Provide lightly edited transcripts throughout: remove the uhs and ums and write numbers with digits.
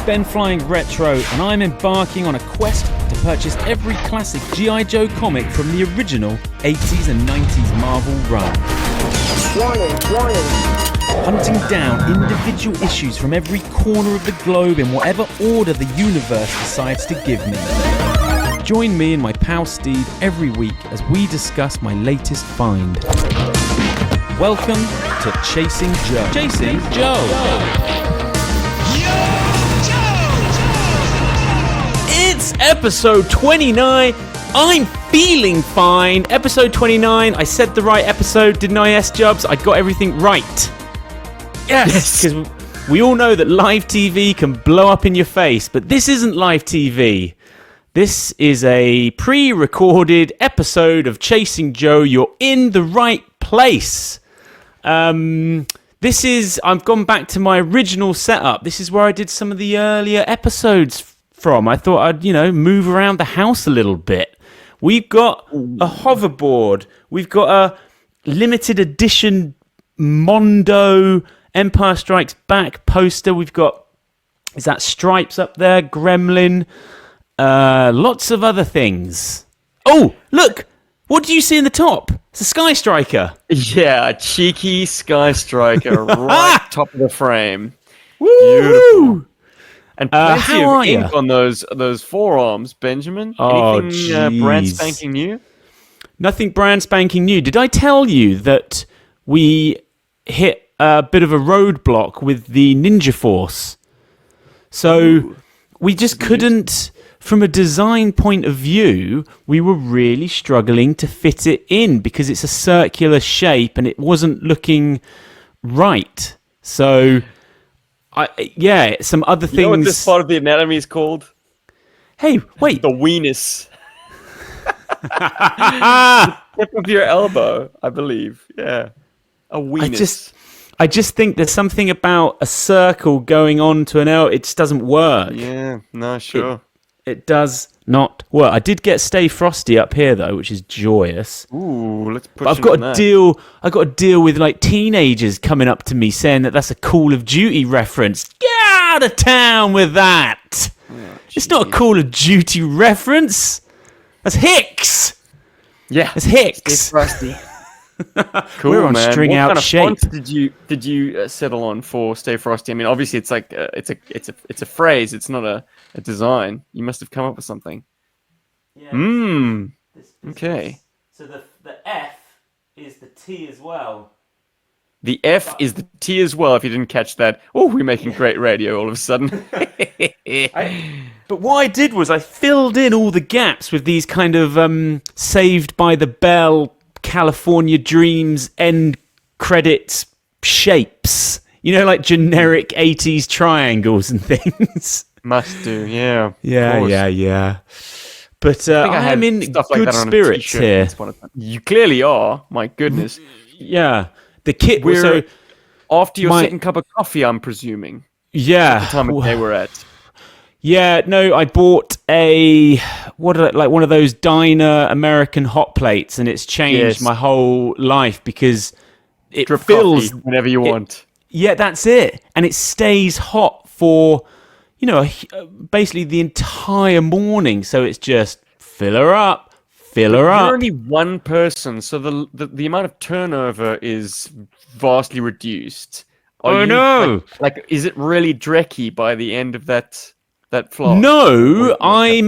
BenFlyingRetro, and I'm embarking on a quest to purchase every classic GI Joe comic from the original 80s and 90s Marvel run. Warning. Hunting down individual issues from every corner of the globe in whatever order the universe decides to give me. Join me and my pal Steve every week as we discuss my latest find. Welcome to Chasing Joe. Chasing Joe. It's episode 29. I'm feeling fine. Episode 29. I said the right episode, didn't I, S-Jubs? I got everything right. Yes, because we all know that live TV can blow up in your face, but this isn't live TV. This is a pre-recorded episode of Chasing Joe. You're in the right place. I've gone back to my original setup. This is where I did some of the earlier episodes from. I thought I'd, move around the house a little bit. We've got a hoverboard. We've got a limited edition Mondo Empire Strikes Back poster. We've got, is that Stripes up there? Gremlin. Lots of other things. Oh, look! What do you see in the top? It's a Sky Striker. Yeah, a cheeky Sky Striker right top of the frame. Woo! Beautiful. And plenty how of ink on those forearms, Benjamin. Anything brand spanking new? Nothing brand spanking new. Did I tell you that we hit a bit of a roadblock with the Ninja Force? So we just couldn't, from a design point of view, we were really struggling to fit it in because it's a circular shape and it wasn't looking right. So, some other things. You know what this part of the anatomy is called? Hey, wait. The weenus. Tip of your elbow, I believe. Yeah. A weenus. I just think there's something about a circle going on to an L. It just doesn't work. Yeah, no, sure. It does not work. I did get Stay Frosty up here though, which is joyous. Ooh, let's push. But I've got a deal. I got a deal with like teenagers coming up to me saying that that's a Call of Duty reference. Get out of town with that. Oh, it's not a Call of Duty reference. That's Hicks. Yeah, it's Hicks. Stay Frosty. Cool, we're on man. string what out kind of shape. Font did you settle on for Stay Frosty? I mean, obviously it's like it's a phrase. It's not a design. You must have come up with something. Yeah. Okay. So the F is the T as well. The F is the T as well. If you didn't catch that, we're making great radio all of a sudden. But what I did was I filled in all the gaps with these kind of Saved by the Bell, California Dreams end credits shapes. Like generic 80s triangles and things. Must do, yeah. Yeah. But I am in good spirits here. You clearly are. My goodness. Yeah. The kit. We're after your second cup of coffee, I'm presuming. Yeah. The time of day we're at. Yeah, no, I bought one of those diner American hot plates, and it's changed my whole life because it Drip fills coffee whenever you want. Yeah, that's it, and it stays hot for basically the entire morning. So it's just fill her up. You're only one person, so the amount of turnover is vastly reduced. No. Like, is it really drecky by the end of that flask? No, I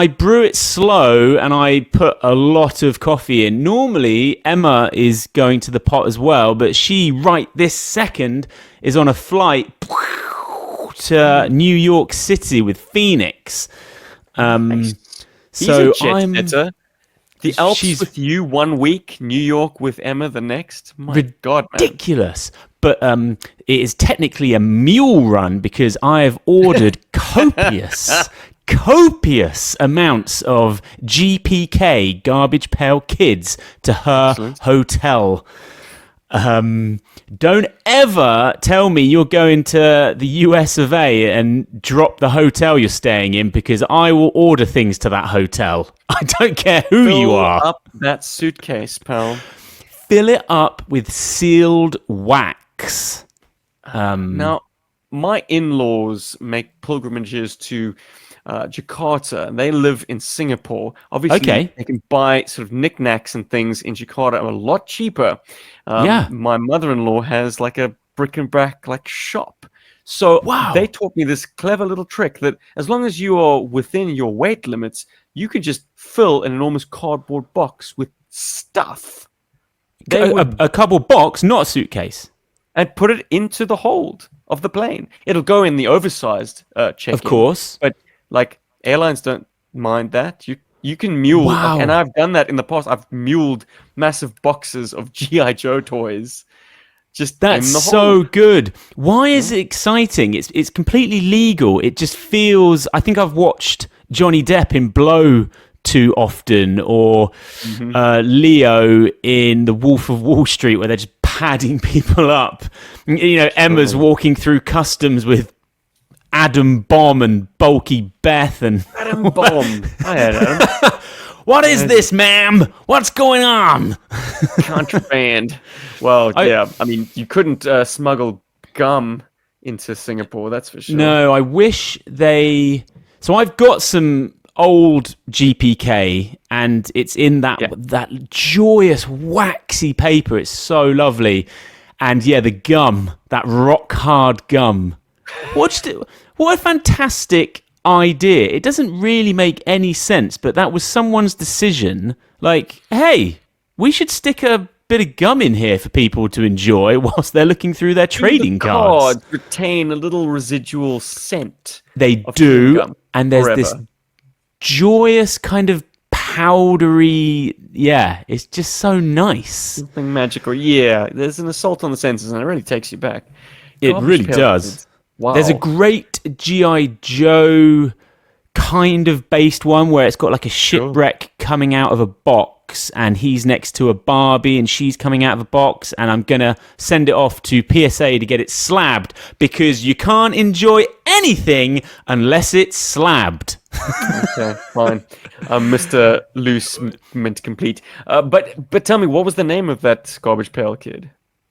brew it slow and I put a lot of coffee in. Normally, Emma is going to the pot as well, but she, right this second, is on a flight to New York City with Phoenix. So I'm the Alps with you 1 week, New York with Emma the next. My God, man. Ridiculous. But it is technically a mule run because I have ordered copious amounts of GPK, Garbage Pail Kids, to her hotel. Don't ever tell me you're going to the US of A and drop the hotel you're staying in, because I will order things to that hotel. I don't care who you are. Fill up that suitcase, pal. Fill it up with sealed wax. Now, my in-laws make pilgrimages to Jakarta, and they live in Singapore. Obviously, Okay. they can buy sort of knickknacks and things in Jakarta a lot cheaper. Yeah. My mother-in-law has like a bric-and-brac like shop. So Wow. they taught me this clever little trick that as long as you are within your weight limits, you can just fill an enormous cardboard box with stuff. They would A cardboard box, not a suitcase. and put it into the hold of the plane. It'll go in the oversized check-in. Of course. But like airlines don't mind that. You can mule, Wow. and I've done that in the past. I've muled massive boxes of GI Joe toys. Just That's in the so hold. good. Why is it exciting? It's completely legal. It just feels. I think I've watched Johnny Depp in Blow too often, or Leo in The Wolf of Wall Street, where they're just padding people up. You know, Emma's walking through customs with Adam Bomb and Bulky Beth and Adam Bomb. Hi, Adam. what is this, ma'am? What's going on? Contraband. Well, yeah. I mean, you couldn't smuggle gum into Singapore. That's for sure. No, I wish they. So I've got some old GPK, and it's in that joyous waxy paper. It's so lovely, and yeah, the gum, that rock hard gum. What a fantastic idea! It doesn't really make any sense, but that was someone's decision. Like, hey, we should stick a bit of gum in here for people to enjoy whilst they're looking through their trading cards. Retain a little residual scent. They of do, gum and there's forever. this joyous kind of powdery. Yeah, it's just so nice. Something magical. Yeah, there's an assault on the senses, and it really takes you back. It Garbage really pail does. kids. Wow. There's a great GI Joe kind of based one where it's got like a shipwreck coming out of a box, and he's next to a Barbie and she's coming out of a box, and I'm gonna send it off to PSA to get it slabbed, because you can't enjoy anything unless it's slabbed. Okay, fine. Mr. Loose Mint Complete. But tell me, what was the name of that garbage pail kid?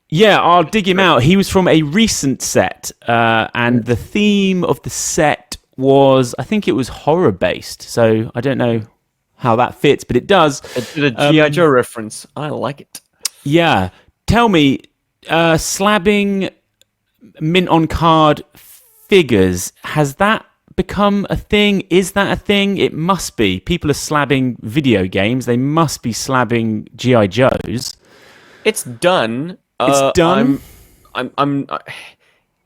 Yeah, I'll dig him out. He was from a recent set, and the theme of the set was, I think it was horror based. So I don't know how that fits, but it does. It did a G.I. Joe reference. I like it. Yeah. Tell me, slabbing mint on card figures, has that become a thing? Is that a thing? It must be. People are slabbing video games. They must be slabbing G.I. Joes. It's done. It's done. I'm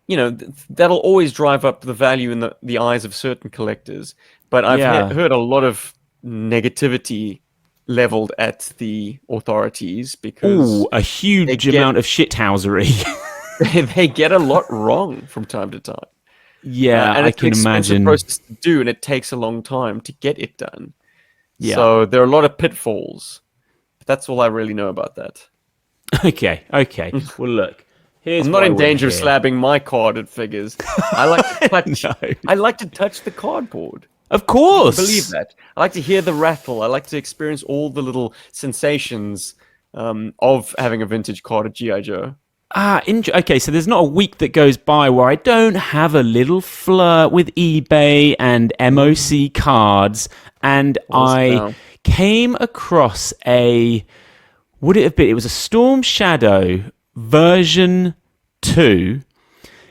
you know, that'll always drive up the value in the eyes of certain collectors. But I've heard a lot of negativity leveled at the authorities because a huge amount of shithousery. they get a lot wrong from time to time. Yeah, and I it's can an expensive imagine. process to do, and it takes a long time to get it done. Yeah. So there are a lot of pitfalls. But that's all I really know about that. Okay. Well, look. Here's I'm not why in we're danger of here. slabbing my carded figures. I like to touch. No. I like to touch the cardboard. Of course. Believe that. I like to hear the rattle. I like to experience all the little sensations of having a vintage carded GI Joe. Okay, so there's not a week that goes by where I don't have a little flirt with eBay and MOC cards, and I came across it was a Storm Shadow version 2,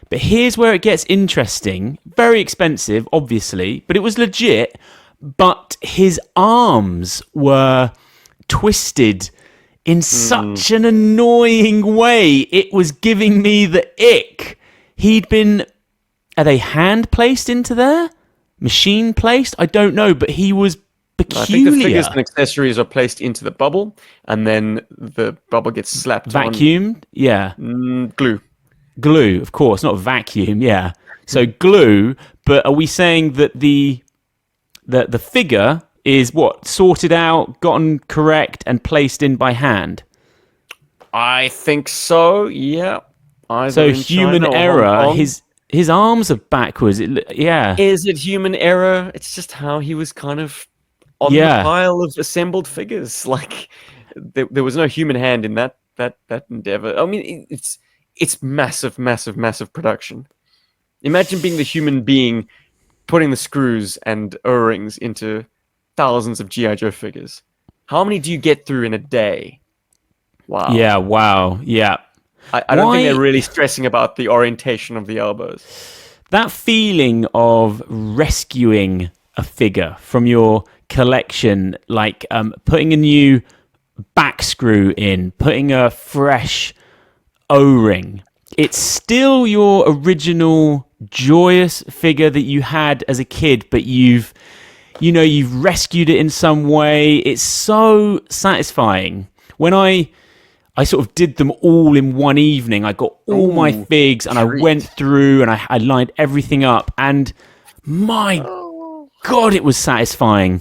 but here's where it gets interesting. Very expensive, obviously, but it was legit, but his arms were twisted in such an annoying way. It was giving me the ick. Are they hand placed into there? Machine placed? I don't know, but he was peculiar. I think the figures and accessories are placed into the bubble, and then the bubble gets slapped Vacuumed? Yeah. on. Glue. Glue, of course, not vacuum, yeah. So glue, but are we saying that the figure is sorted out, gotten correct, and placed in by hand? I think so, yeah. Either So in human China or error, Hong Kong. his arms are backwards. Yeah. Is it human error? It's just how he was kind of on the pile of assembled figures. Like there was no human hand in that endeavor. I mean, it's massive, massive, massive production. Imagine being the human being putting the screws and O-rings into thousands of GI Joe figures. How many do you get through in a day? Wow. Yeah, wow. Yeah. I don't think they're really stressing about the orientation of the elbows. That feeling of rescuing a figure from your collection, like putting a new back screw in, putting a fresh O-ring. It's still your original joyous figure that you had as a kid, but you've rescued it in some way. It's so satisfying. When I sort of did them all in one evening, I got all my figs and I went through and I lined everything up, and my God, it was satisfying.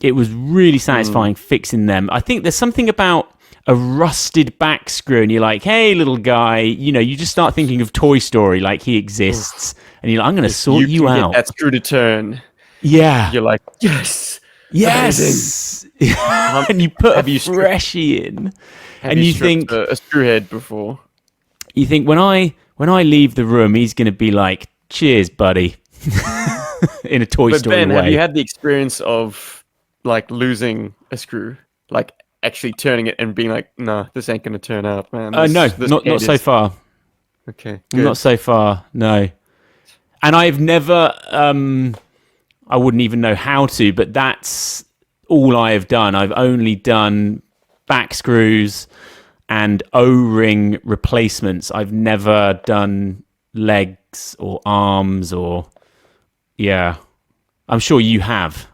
It was really satisfying fixing them. I think there's something about a rusted back screw and you're like, hey, little guy, you just start thinking of Toy Story, like he exists. And you're like, I'm going to sort you out. Get that screw to turn. Yeah. You're like, yes. And you put a freshie in. And you think a screw head before. You think when I leave the room, he's going to be like, cheers, buddy. In a Toy Story Ben, way. Have you had the experience of like losing a screw? Like actually turning it and being like, no, this ain't going to turn out, man. No, not so far. Okay, good. Not so far, no. And I've never, I wouldn't even know how to, but that's all I have done. I've only done back screws and O-ring replacements. I've never done legs or arms or... Yeah. I'm sure you have.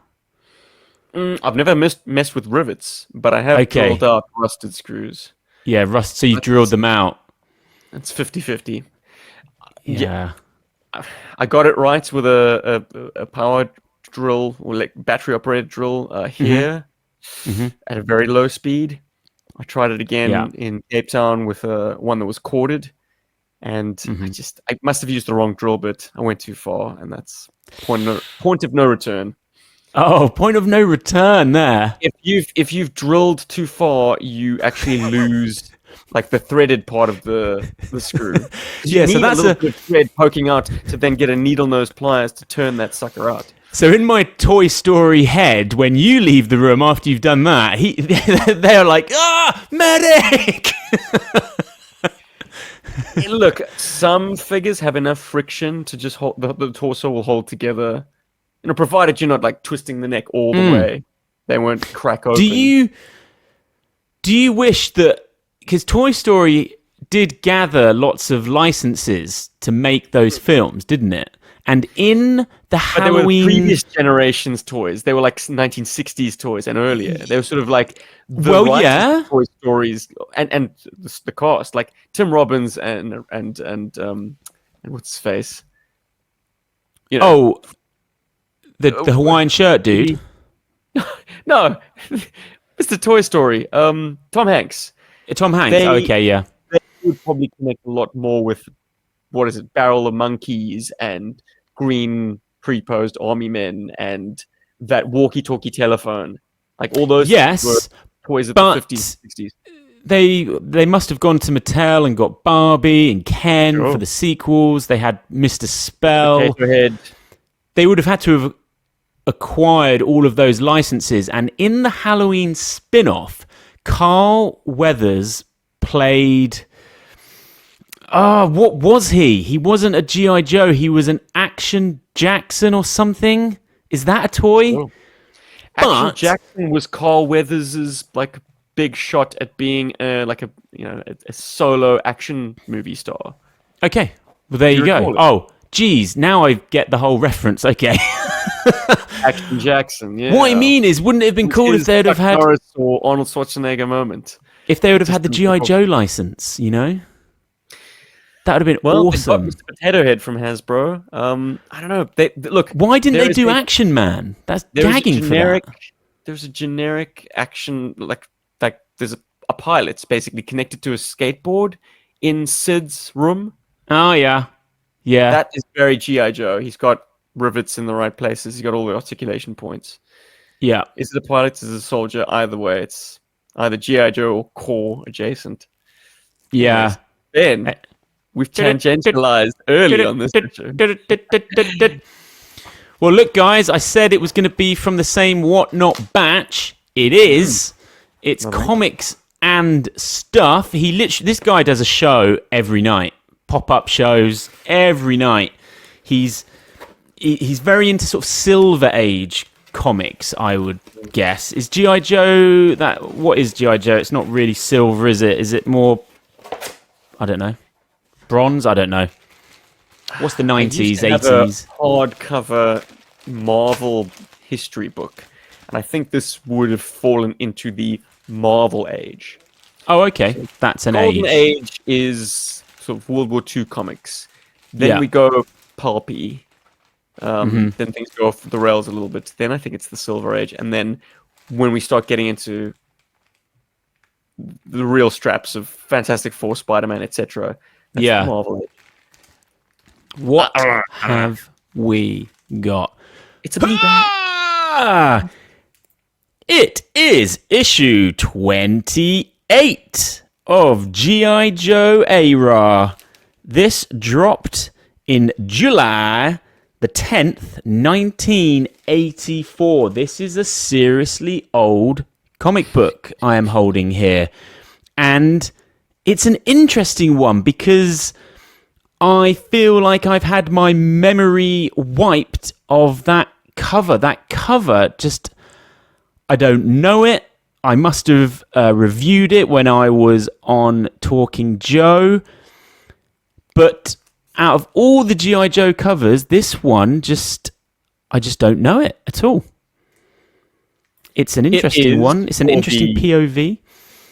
I've never messed with rivets, but I have drilled out rusted screws. Yeah, so you drilled them out. It's 50-50. Yeah. I got it right with a power drill, or like battery-operated drill here at a very low speed. I tried it again in Cape Town with one that was corded, and I must have used the wrong drill bit. I went too far, and that's point of no return. Oh, point of no return there. If you've drilled too far, you actually lose like the threaded part of the screw. Yeah, so that's a little bit of thread poking out to then get a needle nose pliers to turn that sucker out. So in my Toy Story head, when you leave the room after you've done that, they're like, medic! Look, some figures have enough friction to just hold the torso will hold together. Provided you're not like twisting the neck all the way, they won't crack open. Do you wish that, because Toy Story did gather lots of licenses to make those films, didn't it? And in the Halloween... They were previous generations toys. They were like 1960s toys and earlier. They were sort of like the Toy Stories and the cast, like Tim Robbins and what's his face? The Hawaiian shirt dude. No, Mr. Toy Story. Tom Hanks. Tom Hanks. They would probably connect a lot more with Barrel of Monkeys and green pre-posed army men and that walkie-talkie telephone. Like all those were toys of the 50s, 60s. They must have gone to Mattel and got Barbie and Ken for the sequels. They had Mr. Spell. Potato Head. They would have had to have acquired all of those licenses. And in the Halloween spin-off, Carl Weathers played... what was he? He wasn't a G.I. Joe. He was an Action Jackson or something. Is that a toy? Oh. Action Jackson was Carl Weathers' like big shot at being a solo action movie star. Okay, well there you go. Oh, geez, now I get the whole reference. Okay. Action Jackson. Yeah. What I mean is, wouldn't it have been cool if they would have had Norris or Arnold Schwarzenegger moment? If they would have had the G.I. Joe license, That would have been awesome. They got Mr. Potato Head from Hasbro. I don't know. Look. Why didn't they do Action Man? That's gagging for that. There's a generic action, like there's a pilot basically connected to a skateboard in Sid's room. Oh yeah. That is very G.I. Joe. He's got rivets in the right places. He's got all the articulation points. Yeah. Is it a pilot? Is it a soldier? Either way, it's either G.I. Joe or core adjacent. Yeah. Ben. We've tangentialized early on this picture. Well, look, guys, I said it was going to be from the same Whatnot batch. It is. It's comics and stuff. This guy does a show every night, pop-up shows every night. He's very into sort of Silver Age comics, I would guess. Is GI Joe that? What is GI Joe? It's not really silver, is it? Is it more? I don't know. Bronze? I don't know. What's the 90s, 80s? Hardcover Marvel history book, and I think this would have fallen into the Marvel Age. Oh, okay. So that's an Golden Age is sort of World War II comics. Then we go pulpy. Then things go off the rails a little bit. Then I think it's the Silver Age, and then when we start getting into the real straps of Fantastic Four, Spider-Man, etc. That's Marvel Age. What have we got? It's a blue bag. It is issue 28 of GI Joe Era. This dropped in July the 10th, 1984. This is a seriously old comic book I am holding here. And it's an interesting one because I feel like I've had my memory wiped of that cover. That cover just, I don't know it. I must have reviewed it when I was on Talking Joe. But out of all the G.I. Joe covers, this one I just don't know it at all. It's an interesting one. It's an interesting POV.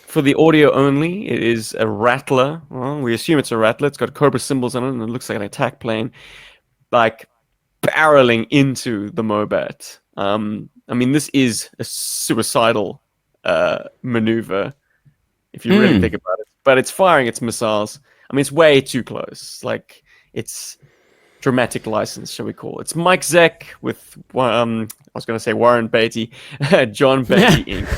For the audio only, it is a rattler. Well, we assume it's a rattler. It's got Cobra symbols on it, and it looks like an attack plane, like barreling into the Mobat. I mean, this is a suicidal maneuver, if you really think about it. But it's firing its missiles. I mean, it's way too close. Like, it's dramatic license, shall we call it. It's Mike Zeck with, I was going to say Warren Beatty, John Beatty Inc.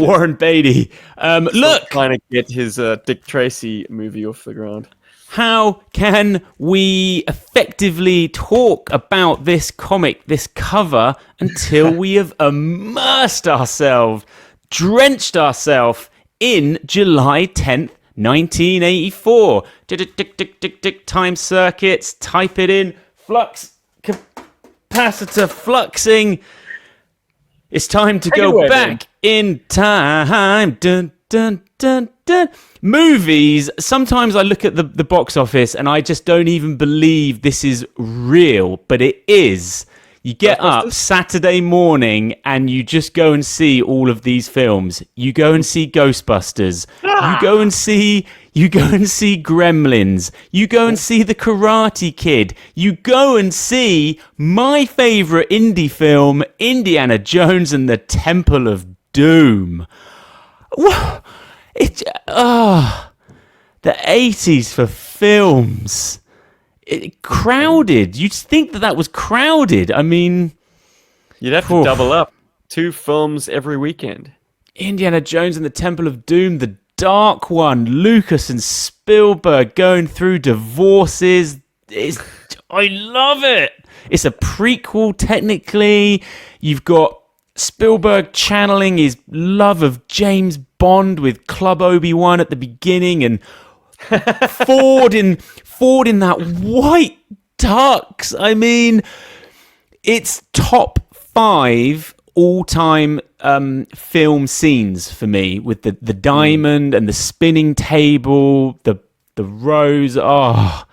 Warren Beatty. Look, trying to get his Dick Tracy movie off the ground. How can we effectively talk about this comic, this cover, until we have immersed ourselves, drenched ourselves in July 10th, 1984. Tick, time circuits, type it in, flux, capacitor fluxing. It's time to go back in time. Dun, dun, dun, dun. Movies, sometimes I look at the box office and I just don't even believe this is real, but it is. You get up Saturday morning and you just go and see all of these films. You go and see Ghostbusters. You go and see Gremlins. You go and see The Karate Kid. You go and see my favorite indie film, Indiana Jones and the Temple of Doom. The 80s for films. Crowded. You'd think that was crowded. I mean, you'd have to double up 2 films every weekend. Indiana Jones and the Temple of Doom, the dark one. Lucas and Spielberg going through divorces. I love it. It's a prequel, technically. You've got Spielberg channeling his love of James Bond with Club Obi-Wan at the beginning, and Ford in that white tux. I mean, it's top 5 all-time film scenes for me, with the diamond and the spinning table, the rose. I'm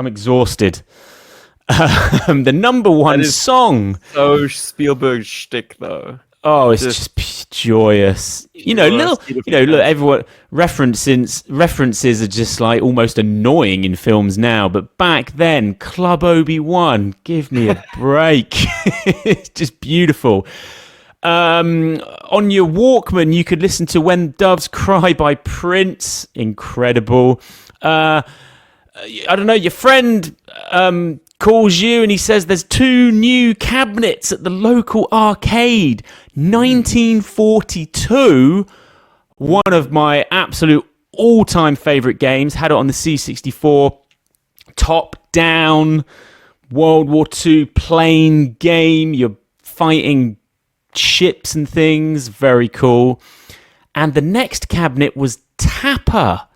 exhausted. The number one song. So Spielberg shtick, though. Oh, it's just joyous. Look, everyone references are just like almost annoying in films now, but back then, Club Obi-Wan, give me a break. It's just beautiful. On your Walkman, you could listen to When Doves Cry by Prince. Incredible. I don't know, your friend calls you and he says there's 2 new cabinets at the local arcade. 1942, one of my absolute all-time favorite games. Had it on the C64. Top-down World War II plane game. You're fighting ships and things. Very cool. And the next cabinet was Tapper.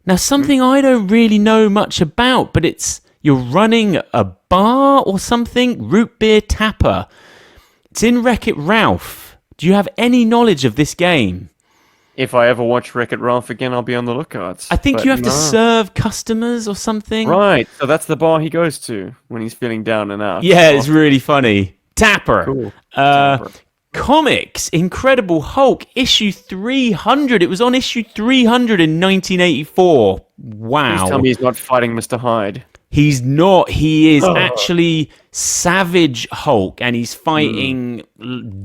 Now, something I don't really know much about, but you're running a bar or something. Root Beer Tapper. It's in Wreck-It Ralph. Do you have any knowledge of this game? If I ever watch Wreck-It Ralph again, I'll be on the lookout. I think you have to serve customers or something. Right, so that's the bar he goes to when he's feeling down and out. Yeah, it's really funny. Tapper. Cool. Tapper. Comics, Incredible Hulk, issue 300. It was on issue 300 in 1984. Wow. Please tell me he's not fighting Mr. Hyde. He's not. He is actually Savage Hulk, and he's fighting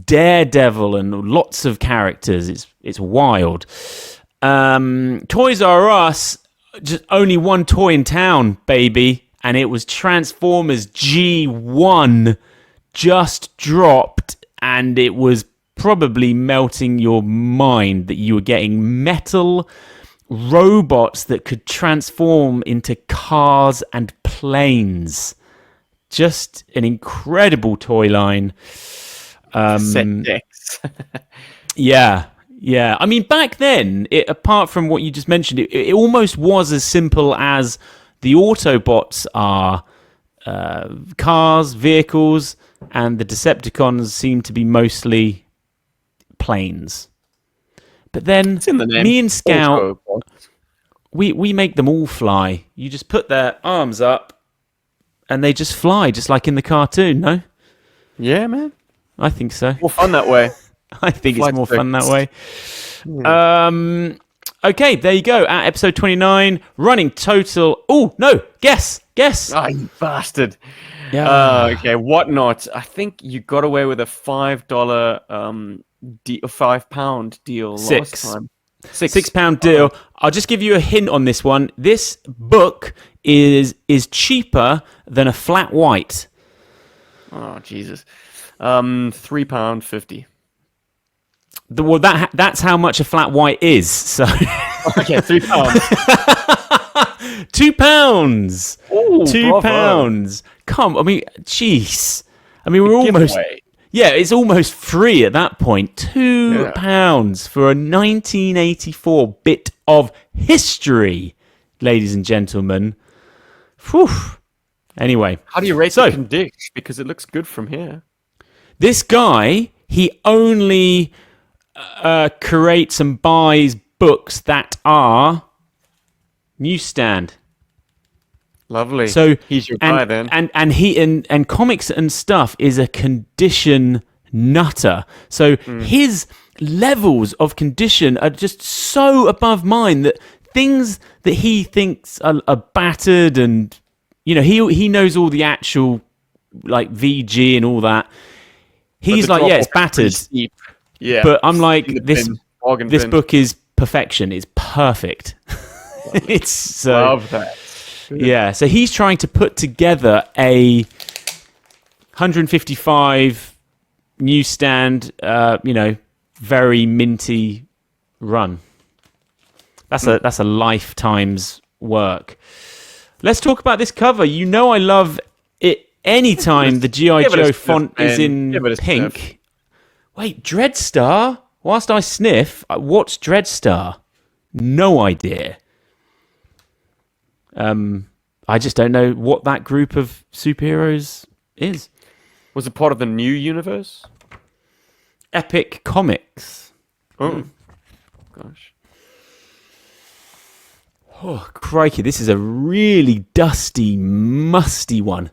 Daredevil and lots of characters. It's wild. Toys R Us, just only one toy in town, baby, and it was Transformers G1, just dropped, and it was probably melting your mind that you were getting metal robots that could transform into cars and planes. Just an incredible toy line. Set decks. Yeah. I mean, back then, apart from what you just mentioned, it almost was as simple as the Autobots are cars, vehicles, and the Decepticons seem to be mostly planes. But then me and Scout, we make them all fly. You just put their arms up and they just fly, just like in the cartoon, no? Yeah, man. I think so. More fun that way. I think it's more fun that way. Okay, there you go. At episode 29, running total... Oh, no, guess. Oh, you bastard. Yeah. Okay, Whatnot. I think you got away with a $5 £5 deal last time. £6 deal. I'll just give you a hint on this one. This book is cheaper than a flat white. Oh, Jesus. £3.50. Well, that's how much a flat white is. So okay, £3. £2. Ooh, £2. Come, I mean, jeez. I mean, we're almost. Giveaway. Yeah, it's almost free at that point. £2 for a 1984 bit of history, ladies and gentlemen. Whew. Anyway. How do you rate the condition? Because it looks good from here. This guy, he only creates and buys books that are newsstand. Lovely. So he's your guy then. And he and comics and stuff is a condition nutter. So his levels of condition are just so above mine that things that he thinks are battered, and he knows all the actual like VG and all that. He's like, yeah, it's battered. Yeah. But I'm like, this book is perfection. It's perfect. It's so. Love that. Yeah, so he's trying to put together a 155 newsstand, very minty run. That's a lifetime's work. Let's talk about this cover. You know I love it anytime the GI Joe font is in pink. Sniff. Wait, Dreadstar? Whilst I sniff, what's Dreadstar? No idea. I just don't know what that group of superheroes is. Was it part of the new universe? Epic Comics. Oh, gosh. Oh, crikey, this is a really dusty, musty one.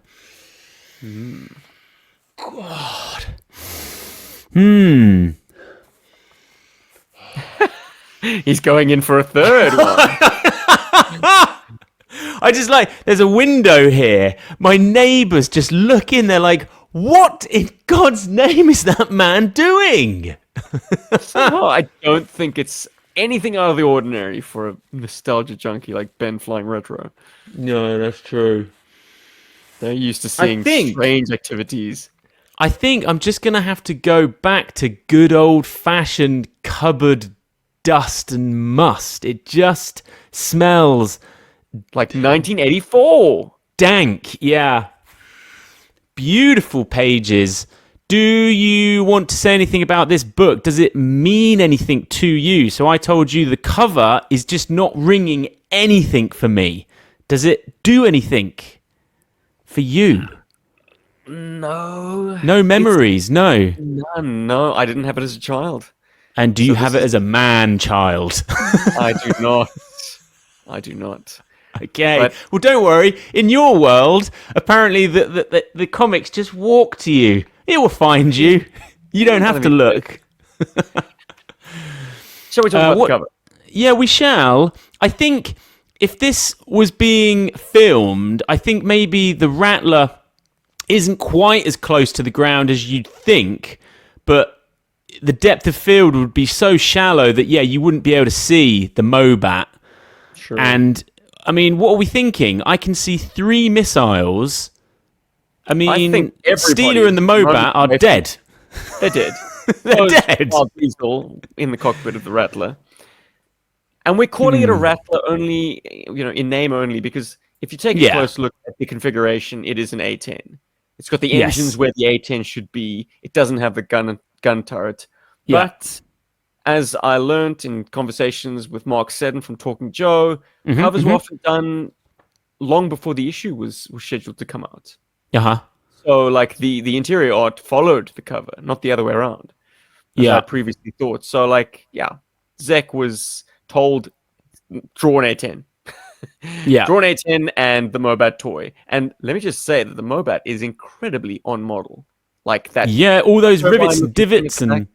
God. He's going in for a third one. I just there's a window here. My neighbours just look in. They're like, what in God's name is that man doing? Well, I don't think it's anything out of the ordinary for a nostalgia junkie like BenFlyingRetro. No, that's true. They're used to seeing strange activities. I think I'm just going to have to go back to good old-fashioned cupboard dust and must. It just smells like 1984. Dank, yeah. Beautiful pages. Do you want to say anything about this book? Does it mean anything to you? So I told you the cover is just not ringing anything for me. Does it do anything for you? No. No memories, no. No, I didn't have it as a child. And do you have it as a man-child? I do not. I do not. Okay. Well, don't worry. In your world, apparently the comics just walk to you. It will find you. You don't have to look. Shall we talk about the cover? Yeah, we shall. I think if this was being filmed, I think maybe the Rattler isn't quite as close to the ground as you'd think, but the depth of field would be so shallow that, yeah, you wouldn't be able to see the Mobat. Sure. And, I mean, what are we thinking? I can see 3 missiles. I mean, Steeler and the Mobat are dead. They're dead. They're dead. Diesel in the cockpit of the Rattler. And we're calling it a Rattler only, in name only, because if you take a close look at the configuration, it is an A10. It's got the engines where the A10 should be. It doesn't have the gun turret. Yeah. But as I learned in conversations with Mark Seddon from Talking Joe, covers were often done long before the issue was scheduled to come out. Uh-huh. So, like, the interior art followed the cover, not the other way around. As I previously thought. So, like, Zek was told, draw an A10. Draw an A10 and the Mobat toy. And let me just say that the Mobat is incredibly on model. Like that. Yeah, all those rivets and divots and...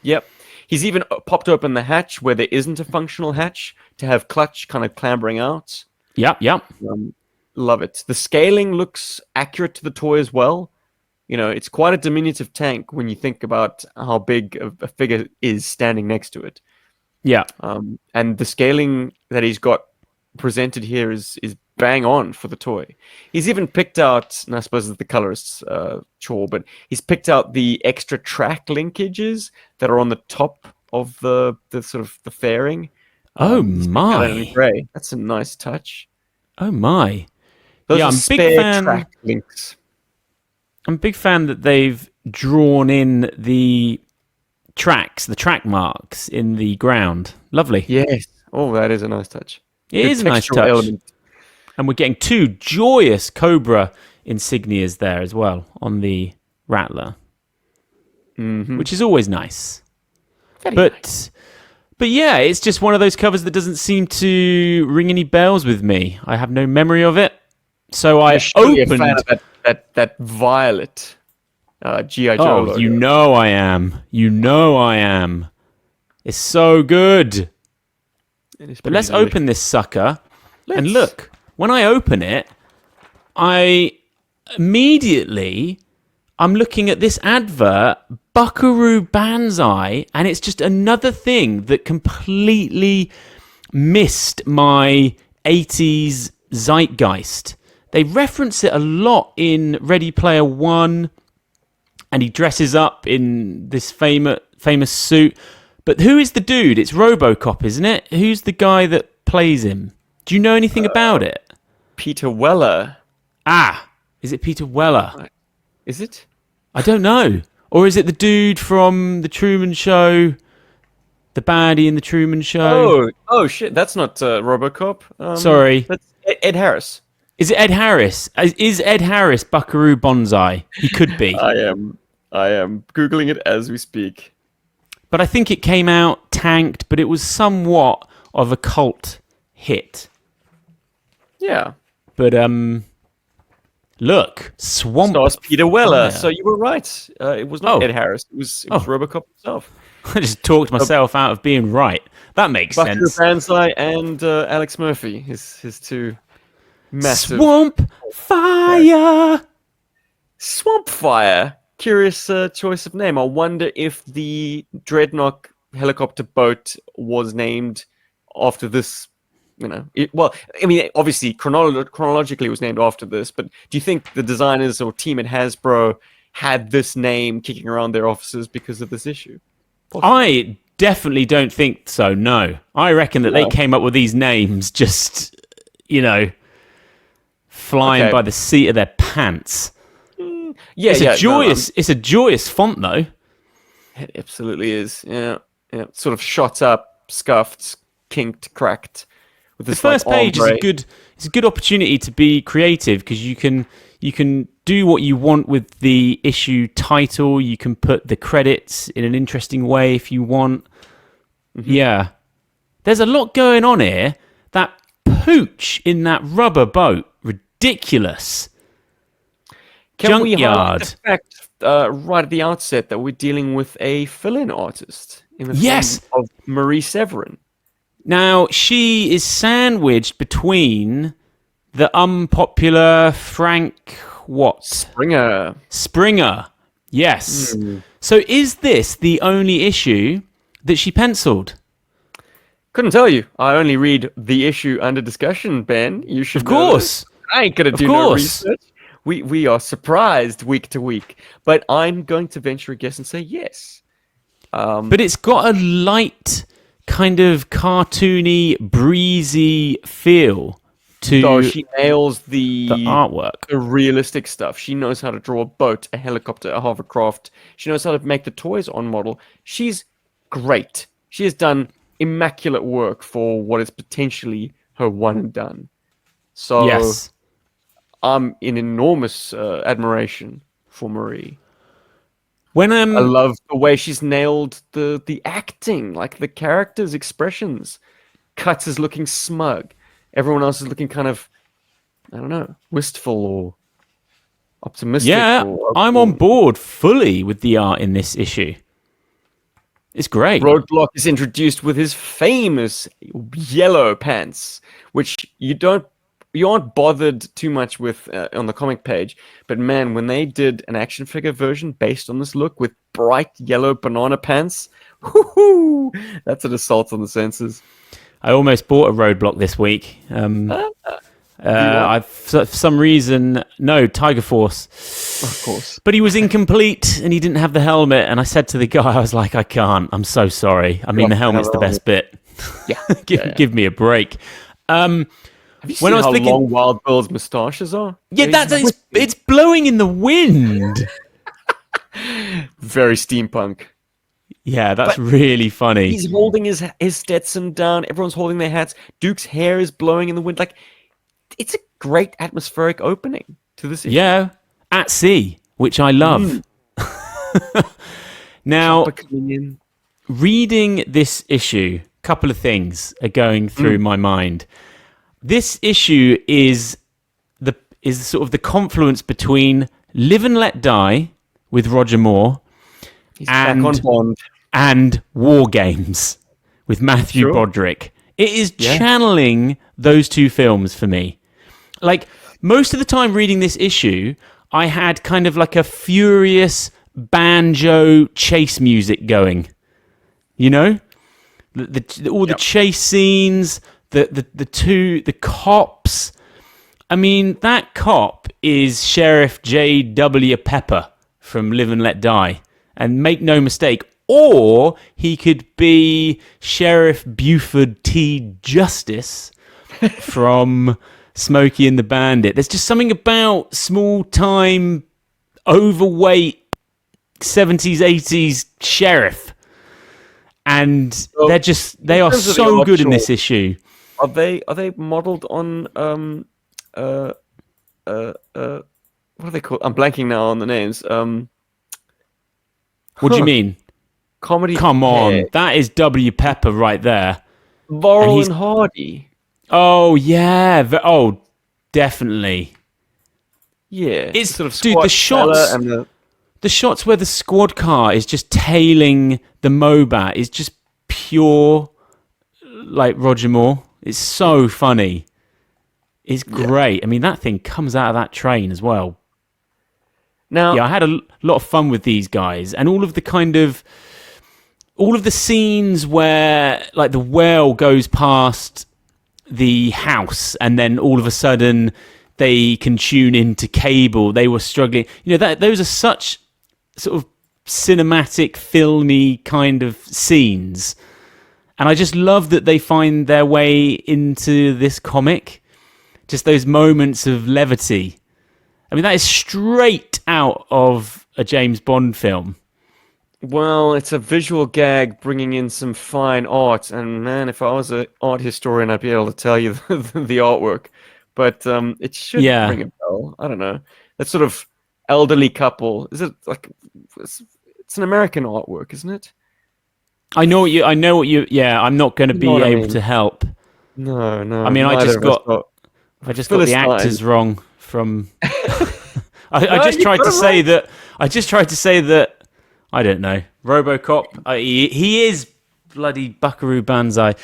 Yep. He's even popped open the hatch where there isn't a functional hatch to have clutch kind of clambering out. Yep. Love it. The scaling looks accurate to the toy as well. It's quite a diminutive tank when you think about how big a figure is standing next to it. Yeah. And the scaling that he's got presented here is bang on for the toy. He's even picked out, and I suppose it's the colorist's chore, but he's picked out the extra track linkages that are on the top of the sort of the fairing. Oh my! Gray. That's a nice touch. Oh my! Those are I'm a spare big fan. Track links. I'm a big fan that they've drawn in the tracks, the track marks in the ground. Lovely. Yes. Oh, that is a nice touch. It is a nice touch. Element. And we're getting 2 joyous Cobra insignias there as well on the Rattler, which is always nice. But yeah, it's just one of those covers that doesn't seem to ring any bells with me. I have no memory of it. So I opened... A fan of that violet GI Joe logo. You know I am. It's so good. But let's open this sucker. And look, when I open it, I'm looking at this advert, Buckaroo Banzai, and it's just another thing that completely missed my 80s zeitgeist. They reference it a lot in Ready Player One, and he dresses up in this famous suit. But who is the dude? It's RoboCop, isn't it? Who's the guy that plays him? Do you know anything about it? Peter Weller. Ah, is it Peter Weller? Is it? I don't know. Or is it the dude from The Truman Show? The baddie in The Truman Show? Oh shit, that's not RoboCop. Sorry. That's Ed Harris. Is it Ed Harris? Is Ed Harris Buckaroo Banzai? He could be. I am Googling it as we speak. But I think it came out tanked, but it was somewhat of a cult hit. Yeah. But, look, Swamp Stars Peter Weller. Fire. So you were right. It was not Ed Harris. It was RoboCop himself. I just talked myself out of being right. That makes Buckaroo sense. Banzai and Alex Murphy, his 2 massive... Swamp Fire! Swamp Fire. Curious choice of name. I wonder if the Dreadnought helicopter boat was named after this. Obviously chronologically it was named after this, but do you think the designers or team at Hasbro had this name kicking around their offices because of this issue? I definitely don't think so. No, I reckon that they came up with these names just, flying by the seat of their pants. Yeah, it's a joyous font though. It absolutely is. Yeah. Sort of shot up, scuffed, kinked, cracked. With this, the first page is a good opportunity to be creative because you can do what you want with the issue title. You can put the credits in an interesting way if you want. Mm-hmm. Yeah, there's a lot going on here. That pooch in that rubber boat, ridiculous. Can we highlight the fact right at the outset that we're dealing with a fill-in artist in the form of Marie Severin? Now, she is sandwiched between the unpopular Frank Springer. Yes. So is this the only issue that she penciled? Couldn't tell you. I only read the issue under discussion, Ben. You should Of course. I ain't going to do no research. We are surprised week to week. But I'm going to venture a guess and say yes. But it's got a light, kind of cartoony, breezy feel to she nails the artwork. The realistic stuff. She knows how to draw a boat, a helicopter, a hovercraft. She knows how to make the toys on model. She's great. She has done immaculate work for what is potentially her one and done. So yes. I'm in enormous admiration for Marie. When I love the way she's nailed the acting, like the characters' expressions. Cuts is looking smug. Everyone else is looking kind of, I don't know, wistful or optimistic. Yeah, I'm on board fully with the art in this issue. It's great. Roadblock is introduced with his famous yellow pants, which you aren't bothered too much with on the comic page. But man, when they did an action figure version based on this look with bright yellow banana pants, whoo-hoo, that's an assault on the senses. I almost bought a Roadblock this week. For some reason, no, Tiger Force. Of course. But he was incomplete and he didn't have the helmet. And I said to the guy, I was like, I can't. I'm so sorry. I mean, the helmet's the best bit. Yeah. Give me a break. Have you seen how long Wild Bill's moustaches are? Yeah, it's blowing in the wind. Very steampunk. Yeah, that's really funny. He's holding his Stetson down. Everyone's holding their hats. Duke's hair is blowing in the wind. Like, it's a great atmospheric opening to this issue. Yeah, at sea, which I love. Now, reading this issue, a couple of things are going through my mind. This issue is sort of the confluence between Live and Let Die with Roger Moore and War Games with Matthew Broderick. It is channeling those two films for me. Like, most of the time reading this issue, I had kind of like a furious banjo chase music going. You know? All the chase scenes, the cops. I mean, that cop is Sheriff J.W. Pepper from Live and Let Die. And make no mistake, or he could be Sheriff Buford T. Justice from Smokey and the Bandit. There's just something about small-time, overweight 70s, 80s sheriff. And they are so good in this issue. Are they modeled on what are they called? I'm blanking now on the names. What do you mean? Comedy. Come on, that is W. Pepper right there. Laurel and Hardy. Oh yeah. Oh, definitely. Yeah. It's sort of the shots. And the shots where the squad car is just tailing the Mobat is just pure, like Roger Moore. It's so funny. It's great. I mean, that thing comes out of that train as well. Now, I had a lot of fun with these guys, and all of the scenes where, like, the whale goes past the house, and then all of a sudden they can tune into cable. They were struggling. You know, those are such sort of cinematic, filmy kind of scenes. And I just love that they find their way into this comic. Just those moments of levity. I mean, that is straight out of a James Bond film. Well, it's a visual gag bringing in some fine art. And man, if I was an art historian, I'd be able to tell you the artwork. But it should ring a bell. I don't know. That sort of elderly couple. Is it like... It's an American artwork, isn't it? I know what you. Yeah, I'm not going to be able to help. No. I mean, I just got the actors wrong from. I just tried to say that. I just tried to say that. I don't know. RoboCop. He is bloody Buckaroo Banzai.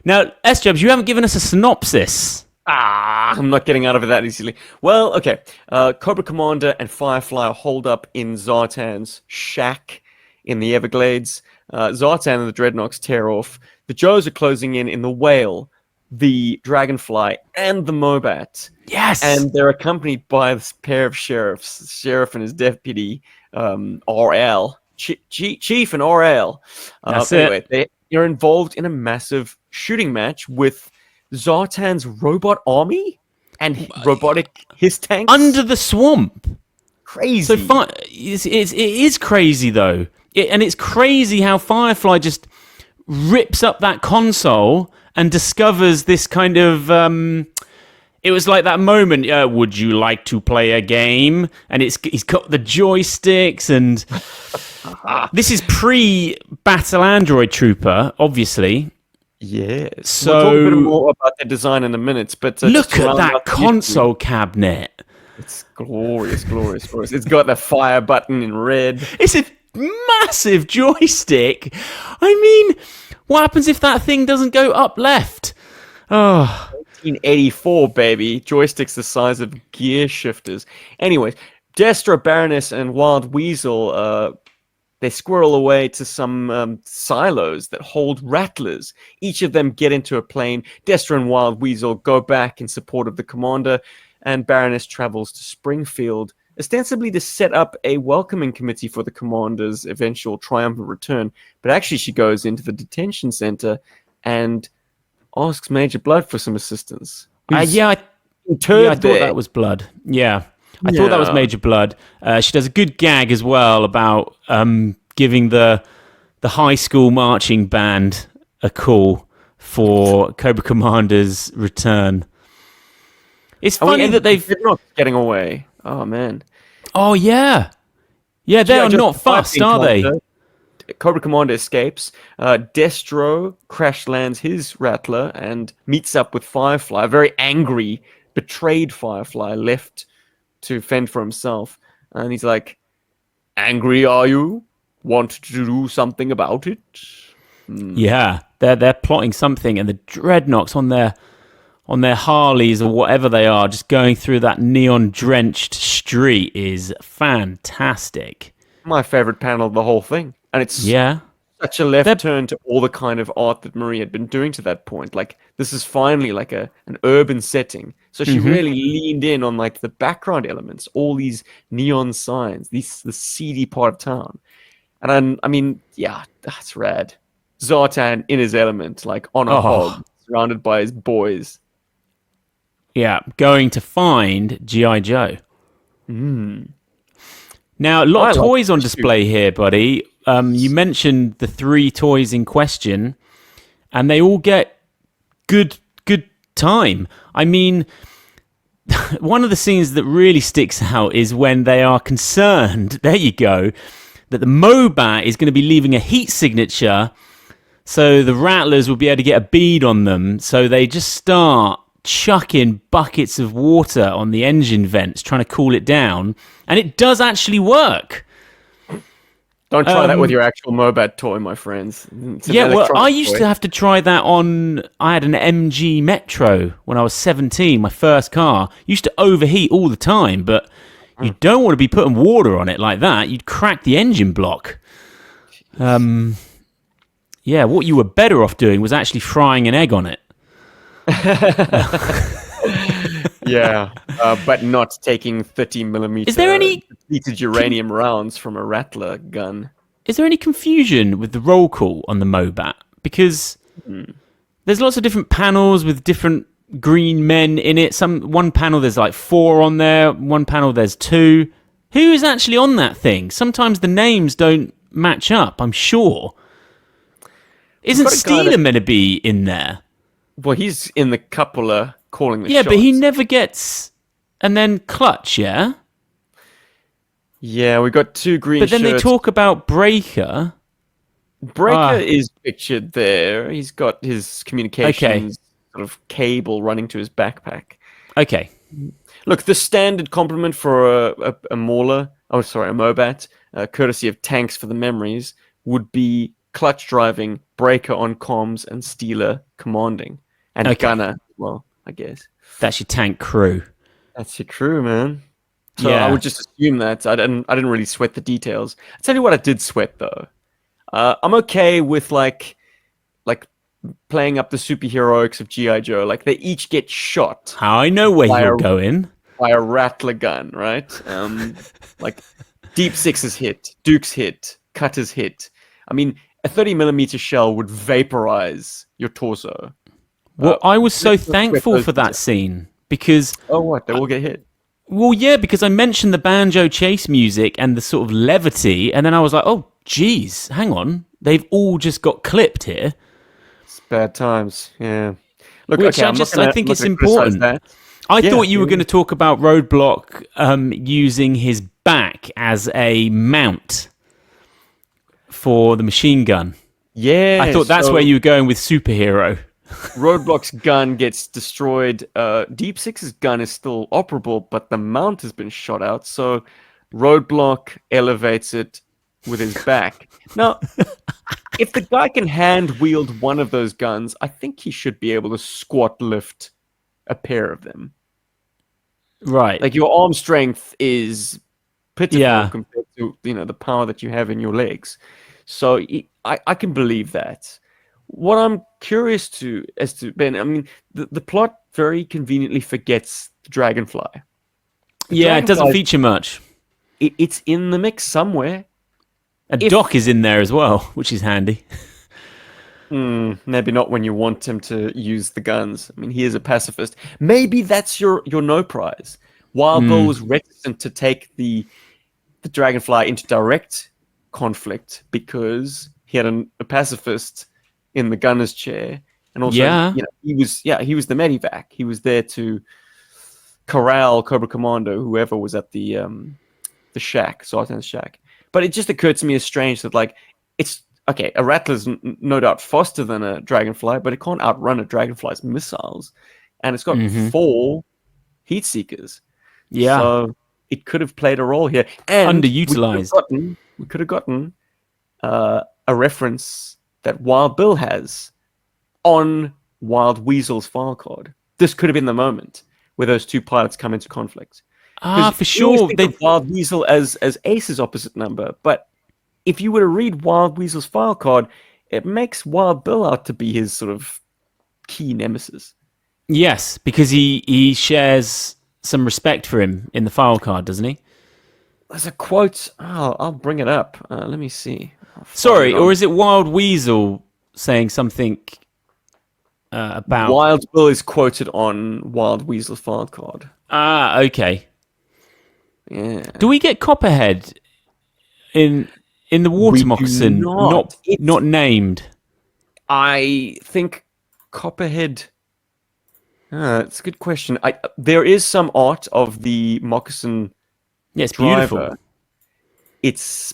Now, S-Jubs, you haven't given us a synopsis. I'm not getting out of it that easily. Well, okay. Cobra Commander and Firefly are holed up in Zartan's shack in the Everglades. Zartan and the Dreadnoks tear off. The Joes are closing in the Whale, the Dragonfly, and the Mobat. Yes! And they're accompanied by this pair of sheriffs, the sheriff and his deputy, RL. Chief and RL. Anyway, they're involved in a massive shooting match with Zartan's robot army and robotic his tanks under the swamp. Crazy. So it is crazy though, and it's crazy how Firefly just rips up that console and discovers this kind of. It was like that moment. Would you like to play a game? And he's got the joysticks, and this is pre-Battle Android Trooper, obviously. Yes. So we'll talk a bit more about the design in a minute, but look at that console cabinet. It's glorious. It's got the fire button in red. It's a massive joystick. I mean, what happens if that thing doesn't go up left? Oh. 1984, baby. Joysticks the size of gear shifters. Anyways, Destro, Baroness, and Wild Weasel, they squirrel away to some silos that hold rattlers. Each of them get into a plane. Destro and Wild Weasel go back in support of the commander, and Baroness travels to Springfield, ostensibly to set up a welcoming committee for the commander's eventual triumphant return. But actually she goes into the detention center and asks Major Blood for some assistance. I thought that was Blood. Yeah. I thought that was Major Blood. She does a good gag as well about giving the high school marching band a call for Cobra Commander's return. It's funny that they're not getting away. Oh man. Oh yeah. Yeah, they are not fast, are they? Cobra Commander escapes. Destro crash lands his Rattler and meets up with Firefly, a very angry, betrayed Firefly left to fend for himself. And he's like, "Angry, are you? Want to do something about it?" Yeah, they're plotting something, and the Dreadnoks on their Harleys or whatever they are, just going through that neon-drenched street is fantastic. My favorite panel of the whole thing. And it's such a left turn to all the kind of art that Marie had been doing to that point. Like, this is finally like an urban setting. So she really leaned in on like the background elements, all these neon signs, the seedy part of town. And I mean, yeah, that's rad. Zartan in his element, like on a hog, surrounded by his boys. Yeah, going to find GI Joe. Now, a lot of toys on display here, buddy. You mentioned the 3 toys in question, and they all get good time. I mean, one of the scenes that really sticks out is when they are concerned, there you go, that the Mobat is going to be leaving a heat signature, so the Rattlers will be able to get a bead on them, so they just start chucking buckets of water on the engine vents, trying to cool it down, and it does actually work. Don't try that with your actual Mobat toy, my friends. Yeah, well, I used to have to try that on... I had an MG Metro when I was 17, my first car. Used to overheat all the time, but you don't want to be putting water on it like that. You'd crack the engine block. Yeah, what you were better off doing was actually frying an egg on it. Yeah, but not taking 30 millimeter Is there any depleted uranium rounds from a Rattler gun. Is there any confusion with the roll call on the Mobat? Because there's lots of different panels with different green men in it. One panel there's like 4 on there. One panel there's 2. Who is actually on that thing? Sometimes the names don't match up. I'm sure. Isn't Steeler meant to be in there? Well, he's in the cupola calling the shots. Yeah, but he never gets. And then Clutch, yeah. Yeah, we got 2 green. But then shirts. they talk about Breaker. Breaker is pictured there. He's got his communications sort of cable running to his backpack. Okay. Look, the standard compliment for a Mauler, a Mobat, courtesy of Tanks for the Memories, would be Clutch driving, Breaker on comms, and Steeler commanding. And Gunner, well, I guess. That's your tank crew. That's your crew, man. So I would just assume that. I didn't really sweat the details. I'll tell you what I did sweat, though. I'm okay with, like playing up the superheroics of GI Joe. Like, they each get shot. I know where you're going. By a Rattler gun, right? Like, Deep Six is hit. Duke's hit. Cutter's hit. I mean, a 30 millimeter shell would vaporize your torso. Well, I was so thankful for that scene because... Oh, what? They all get hit? Well, yeah, because I mentioned the banjo chase music and the sort of levity, and then I was like, oh, geez, hang on. They've all just got clipped here. It's bad times, yeah. Look, Which I think it's important. I thought you were going to talk about Roadblock using his back as a mount for the machine gun. Yeah. I thought that's where you were going with superhero. Roadblock's gun gets destroyed. Deep Six's gun is still operable, but the mount has been shot out. So Roadblock elevates it with his back. Now, if the guy can hand wield one of those guns, I think he should be able to squat lift a pair of them. Right. Like, your arm strength is pitiful compared to the power that you have in your legs. So I can believe that. What I'm curious as to Ben, I mean, the plot very conveniently forgets the Dragonfly. It doesn't feature much. It's in the mix somewhere. Doc is in there as well, which is handy. Maybe not when you want him to use the guns. I mean, he is a pacifist. Maybe that's your no prize. Wild Bill was reticent to take the Dragonfly into direct conflict because he had a pacifist in the gunner's chair, and also he was the medevac. He was there to corral Cobra Commando, whoever was at the shack, Sultan's shack. But it just occurred to me as strange that, like, it's okay. A Rattler's no doubt faster than a Dragonfly, but it can't outrun a Dragonfly's missiles, and it's got 4 heat seekers. Yeah, so it could have played a role here, and underutilized. We could have gotten a reference that Wild Bill has on Wild Weasel's file card. This could have been the moment where those 2 pilots come into conflict. For sure. They think of Wild Weasel as Ace's opposite number, but if you were to read Wild Weasel's file card, it makes Wild Bill out to be his sort of key nemesis. Yes, because he shares some respect for him in the file card, doesn't he? There's a quote. Oh, I'll bring it up. Let me see. Sorry, or is it Wild Weasel saying something about... Wild Bill is quoted on Wild Weasel's file card. Okay. Yeah. Do we get Copperhead in the water moccasin? Not named. I think Copperhead... it's a good question. There is some art of the moccasin. Yeah, it's driver. Beautiful. It's,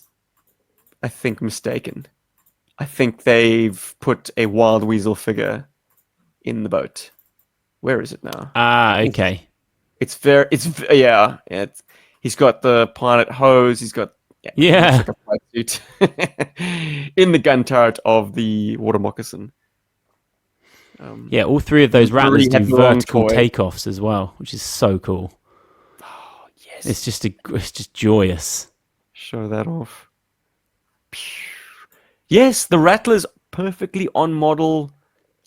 I think, mistaken. I think they've put a Wild Weasel figure in the boat. Where is it now? Okay. He's got the pilot hose. He's got like a flight suit in the gun turret of the water moccasin. All 3 of those Rattlers do vertical takeoffs as well, which is so cool. Oh yes, it's just joyous. Show that off. Yes, the Rattler's perfectly on model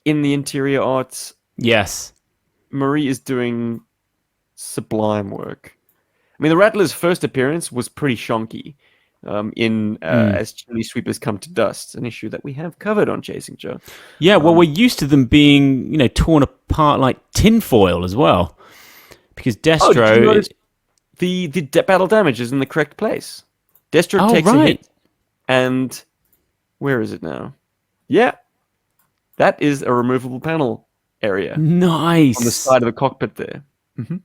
in the interior arts. Yes, Marie is doing sublime work. I mean, the Rattler's first appearance was pretty shonky As Chimney Sweepers Come to Dust, an issue that we have covered on Chasing Joe. Yeah, well, we're used to them being, torn apart like tinfoil as well. Because Destro... did you notice the battle damage is in the correct place. Destro takes a hit, and where is it now? Yeah, that is a removable panel area. Nice. On the side of the cockpit there. Mm-hmm.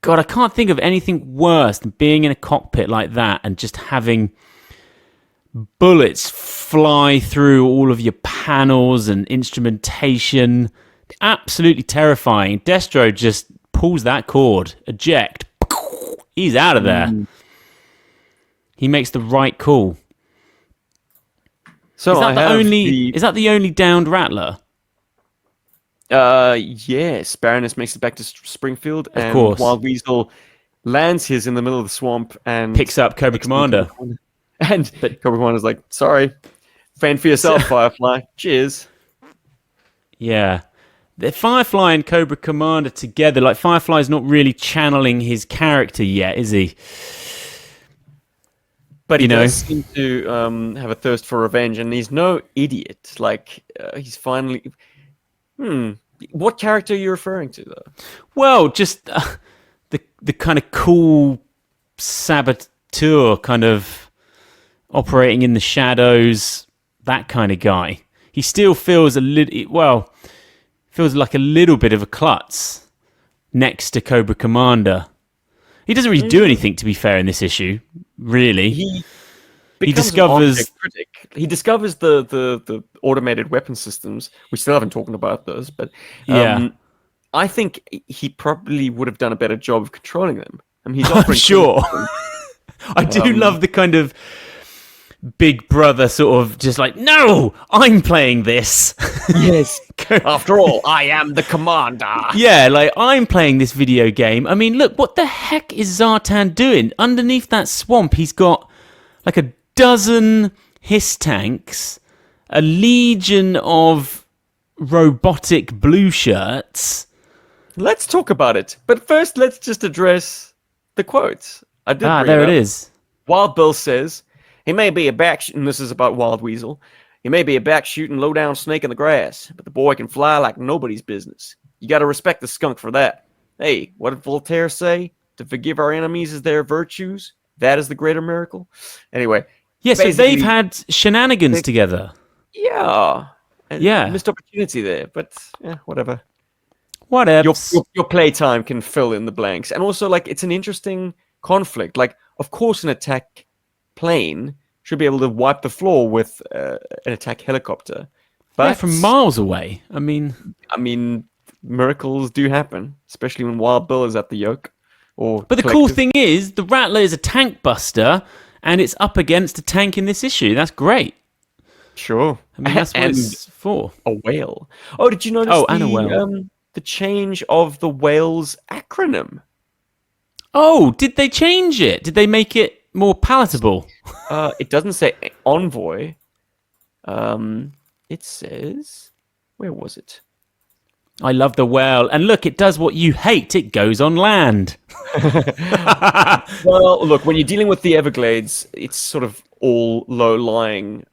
God, I can't think of anything worse than being in a cockpit like that and just having bullets fly through all of your panels and instrumentation. Absolutely terrifying. Destro just pulls that cord, eject. He's out of there. He makes the right call. So is that the only downed Rattler? Yes. Baroness makes it back to Springfield, and Wild Weasel lands his in the middle of the swamp and picks up Cobra Commander. But Cobra Commander's like, sorry, fend for yourself, Firefly. Cheers. Yeah. The Firefly and Cobra Commander together, like Firefly's not really channeling his character yet, is he? But he does seem to have a thirst for revenge, and he's no idiot. Like, he's finally... What character are you referring to, though? Well, just the kind of cool saboteur, kind of operating in the shadows, that kind of guy. He still feels feels like a little bit of a klutz next to Cobra Commander. He doesn't really do anything, to be fair, in this issue. Really, he discovers the automated weapon systems. We still haven't talked about those, but I think he probably would have done a better job of controlling them. I mean, he's offering sure. I do love the kind of big brother sort of just like, no, I'm playing this. Yes. After all, I am the commander. Yeah, like, I'm playing this video game. I mean, look, what the heck is Zartan doing? Underneath that swamp, he's got like a dozen hiss tanks, a legion of robotic blue shirts. Let's talk about it. But first, let's just address the quotes. There it is. Wild Bill says, he may be a and this is about Wild Weasel, he may be a back-shooting, low-down snake in the grass, but the boy can fly like nobody's business. You gotta respect the skunk for that. Hey, what did Voltaire say? To forgive our enemies is their virtues? That is the greater miracle? Anyway. Yeah, so they've had shenanigans together. Yeah. Yeah. Missed opportunity there, but whatever. Whatever. Your playtime can fill in the blanks. And also, like, it's an interesting conflict. Like, of course, an attack plane should be able to wipe the floor with an attack helicopter. But from miles away. I mean, miracles do happen, especially when Wild Bill is at the yoke. But the cool thing is, the Rattler is a tank buster, and it's up against a tank in this issue. That's great. Sure. I mean, that's what it's for. A whale. Oh, did you notice a whale. The change of the whale's acronym? Oh, did they change it? Did they make it more palatable? It doesn't say Envoy. It says... Where was it? I love the whale. And look, it does what you hate. It goes on land. Well, look, when you're dealing with the Everglades, it's sort of all low-lying,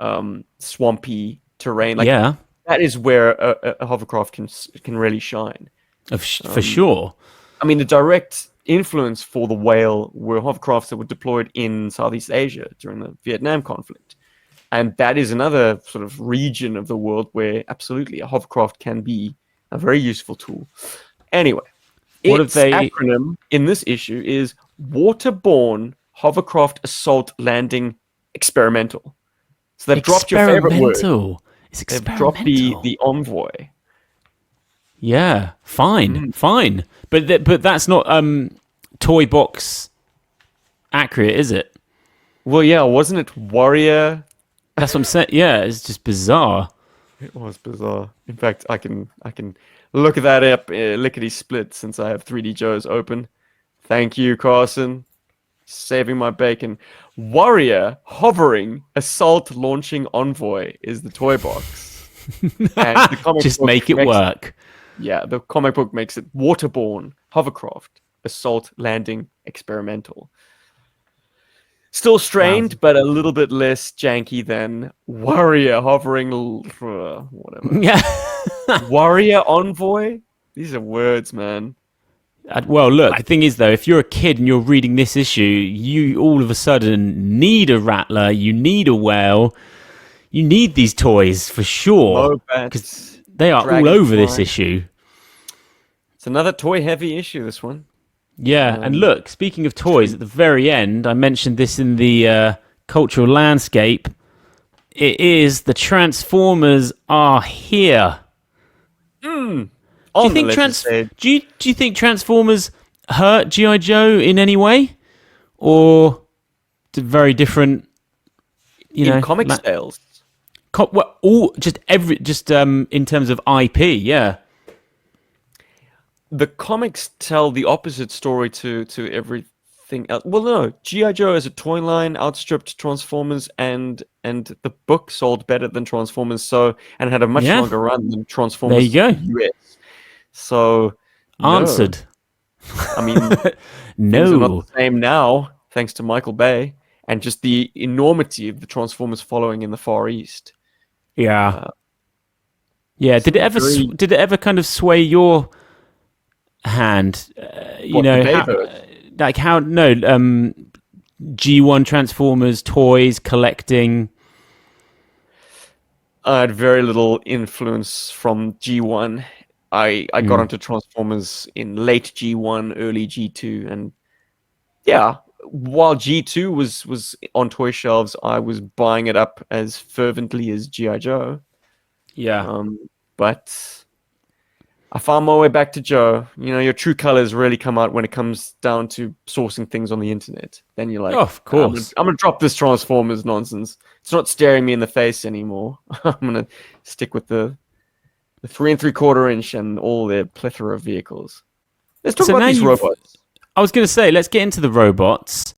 swampy terrain. Like, that is where a hovercraft can really shine. For sure. I mean, the direct influence for the whale were hovercrafts that were deployed in Southeast Asia during the Vietnam conflict. And that is another sort of region of the world where absolutely a hovercraft can be a very useful tool. Anyway, its acronym in this issue is Waterborne Hovercraft Assault Landing Experimental. So they've dropped your favorite word. It's experimental. They've dropped the Envoy. Yeah, fine. But that's not toy box accurate, is it? Well, yeah, wasn't it Warrior? That's what I'm saying. Yeah, it's just bizarre. It was bizarre. In fact, I can look that up lickety-split since I have 3D Joe's open. Thank you, Carson. Saving my bacon. Warrior Hovering Assault Launching Envoy is the toy box. And the comic just book make it work. Yeah, the comic book makes it Waterborne Hovercraft assault landing experimental. Still strained, but a little bit less janky than Warrior hovering, whatever. Yeah. Warrior Envoy? These are words, man. Well, look, the thing is, though, if you're a kid and you're reading this issue, you all of a sudden need a Rattler, you need a whale, you need these toys for sure. Because they are all over this issue. It's another toy-heavy issue, this one. Yeah, and look, speaking of toys, at the very end, I mentioned this in the cultural landscape, it is the Transformers are here. Do you think Transformers hurt GI Joe in any way, or very different? In comic sales, in terms of IP, yeah. The comics tell the opposite story to everything else. Well, no, GI Joe as a toy line outstripped Transformers, and the book sold better than Transformers, and had a much longer run than Transformers. There you go. US. So answered. I mean, no, things are not the same now, thanks to Michael Bay and just the enormity of the Transformers following in the Far East. Yeah. Did it ever kind of sway your hand? G1 Transformers toys collecting. I had very little influence from G1. I got onto Transformers in late G1, early G2, and while G2 was on toy shelves, I was buying it up as fervently as GI Joe. Yeah. But I found my way back to Joe. Your true colors really come out when it comes down to sourcing things on the internet. Then you're like, oh, of course, I'm gonna drop this Transformers nonsense. It's not staring me in the face anymore. I'm gonna stick with the 3 3/4 inch and all their plethora of vehicles. Let's talk about these robots. I was going to say, let's get into the robots,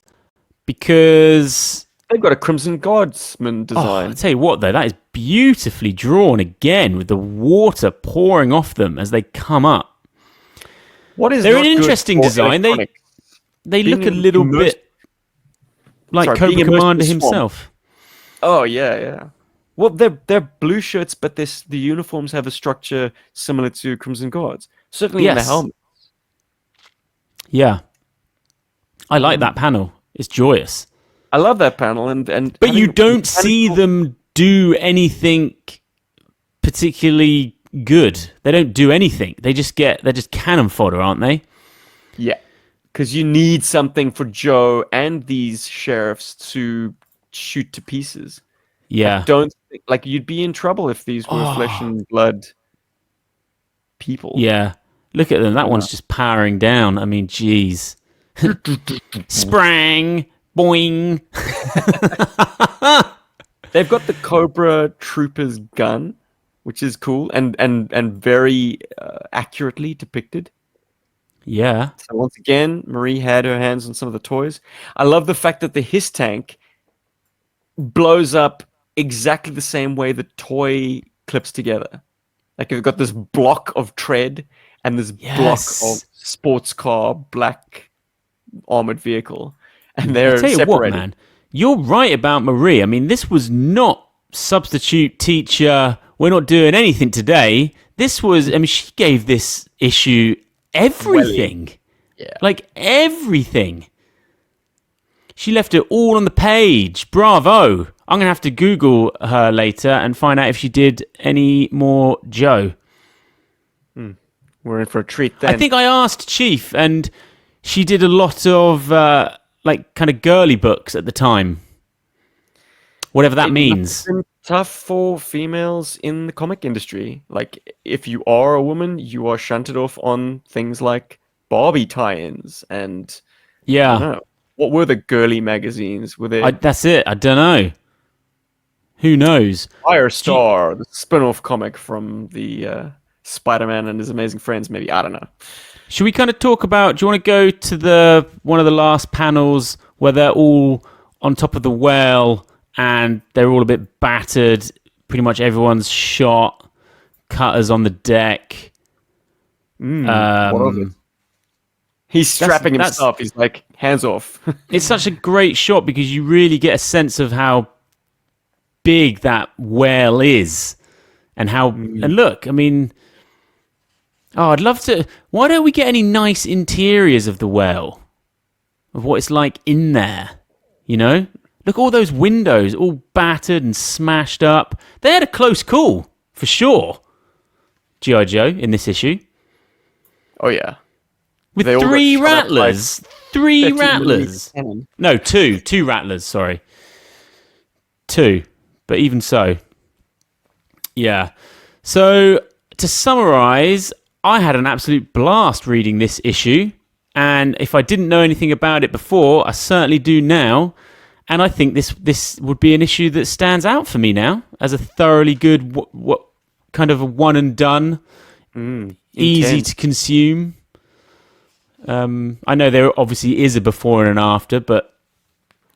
because they've got a Crimson Guardsman design. I'll tell you what, though, that is beautifully drawn again, with the water pouring off them as they come up. They're an interesting design. They look a little bit like Cobra Commander himself. Oh yeah. Well, they're blue shirts, but the uniforms have a structure similar to Crimson Guards. Certainly in the helmet. Yeah, I like that panel. It's joyous. I love that panel, but you don't see them do anything particularly good. They don't do anything. They're just cannon fodder, aren't they? Yeah, because you need something for Joe and these sheriffs to shoot to pieces. Yeah, I don't think, you'd be in trouble if these were flesh and blood people. Yeah, look at them. That one's just powering down. I mean, geez. Sprang, boing. They've got the Cobra Trooper's gun, which is cool and very accurately depicted. Yeah. So once again, Marie had her hands on some of the toys. I love the fact that the Hiss tank blows up exactly the same way the toy clips together. Like, you've got this block of tread and this block of sports car black armored vehicle, and they're separated. You what, man, you're right about Marie. I mean, this was not substitute teacher. We're not doing anything today. This was. I mean, she gave this issue everything. Like everything. She left it all on the page. Bravo. I'm going to have to Google her later and find out if she did any more Joe. We're in for a treat then. I think I asked Chief, and she did a lot of kind of girly books at the time. Whatever that means. It's tough for females in the comic industry. Like, if you are a woman, you are shunted off on things like Barbie tie-ins and... Yeah. I don't know. What were the girly magazines? Were they? That's it. I don't know. Who knows? Firestar, the spin-off comic from the Spider-Man and His Amazing Friends, maybe. I don't know. Should we kind of talk about... Do you want to go to one of the last panels where they're all on top of the well and they're all a bit battered? Pretty much everyone's shot. Cutters on the deck. What of it? He's strapping himself. He's like, hands off. It's such a great shot because you really get a sense of how big that whale is, and how. And look, I mean, I'd love to. Why don't we get any nice interiors of the whale, of what it's like in there? You know, look, all those windows, all battered and smashed up. They had a close call for sure. GI Joe in this issue. Oh yeah. With three rattlers. Three rattlers. No, two. Two rattlers, sorry. Two. But even so. Yeah. So, to summarise, I had an absolute blast reading this issue. And if I didn't know anything about it before, I certainly do now. And I think this would be an issue that stands out for me now as a thoroughly good, what kind of a one and done, easy to consume. I know there obviously is a before and an after, but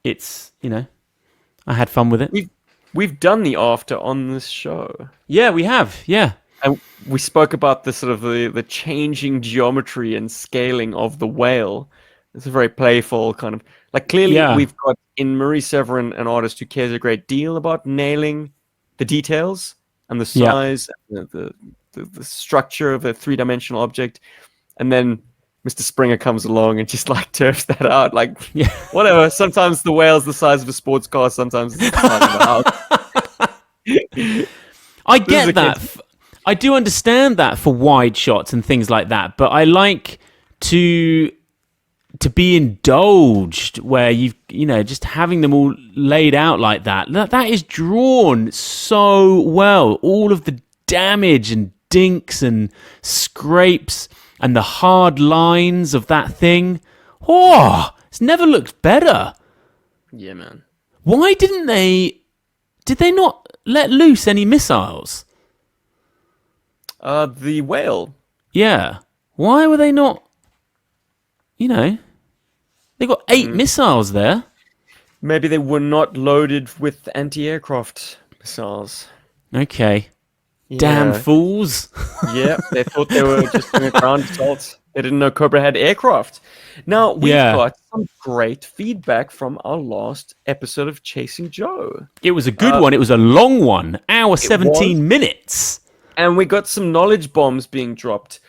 it's, I had fun with it. We've done the after on this show. Yeah, we have. Yeah. And we spoke about the sort of the changing geometry and scaling of the whale. It's a very playful kind of, like, clearly we've got in Marie Severin an artist who cares a great deal about nailing the details and the size, and the structure of a three-dimensional object. And then Mr. Springer comes along and just like turfs that out. Like, whatever. Sometimes the whale's the size of a sports car. Sometimes it's the size of a house. I get that. I do understand that for wide shots and things like that. But I like to be indulged where just having them all laid out like that. That is drawn so well. All of the damage and dinks and scrapes and the hard lines of that thing. Oh, it's never looked better. Yeah, man. Why did they not let loose any missiles? The whale. Yeah. Why were they not, they got 8 missiles there. Maybe they were not loaded with anti-aircraft missiles. Okay. Yeah. Damn fools. Yeah, they thought they were just doing a ground assault. They didn't know Cobra had aircraft. Now, we've got some great feedback from our last episode of Chasing Joe. It was a good one. It was a long one. Hour 17 minutes. And we got some knowledge bombs being dropped.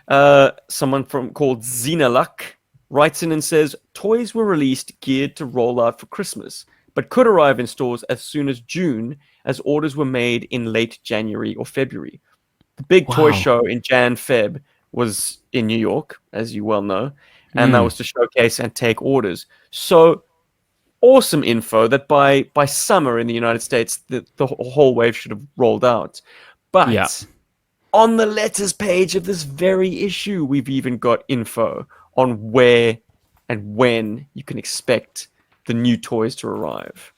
Someone called Xenaluk writes in and says, toys were released geared to roll out for Christmas, but could arrive in stores as soon as June, as orders were made in late January or February. The big toy show in Jan-Feb was in New York, as you well know, and that was to showcase and take orders. So awesome info that by summer in the United States, the whole wave should have rolled out. But on the letters page of this very issue, we've even got info on where and when you can expect the new toys to arrive.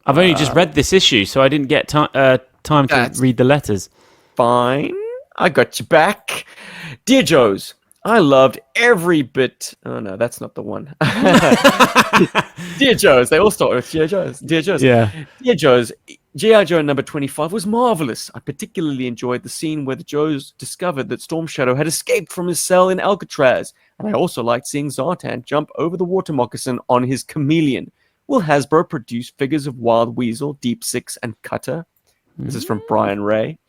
I've only just read this issue, so I didn't get time to read the letters. Fine. I got you back. Dear Joes, I loved every bit... Oh, no, that's not the one. Dear Joes. They all start with Dear Joes. Dear Joes. Yeah. Dear Joes, GI Joe number 25 was marvelous. I particularly enjoyed the scene where the Joes discovered that Storm Shadow had escaped from his cell in Alcatraz. And I also liked seeing Zartan jump over the water moccasin on his chameleon. Will Hasbro produce figures of Wild Weasel, Deep Six, and Cutter? This is from Brian Ray.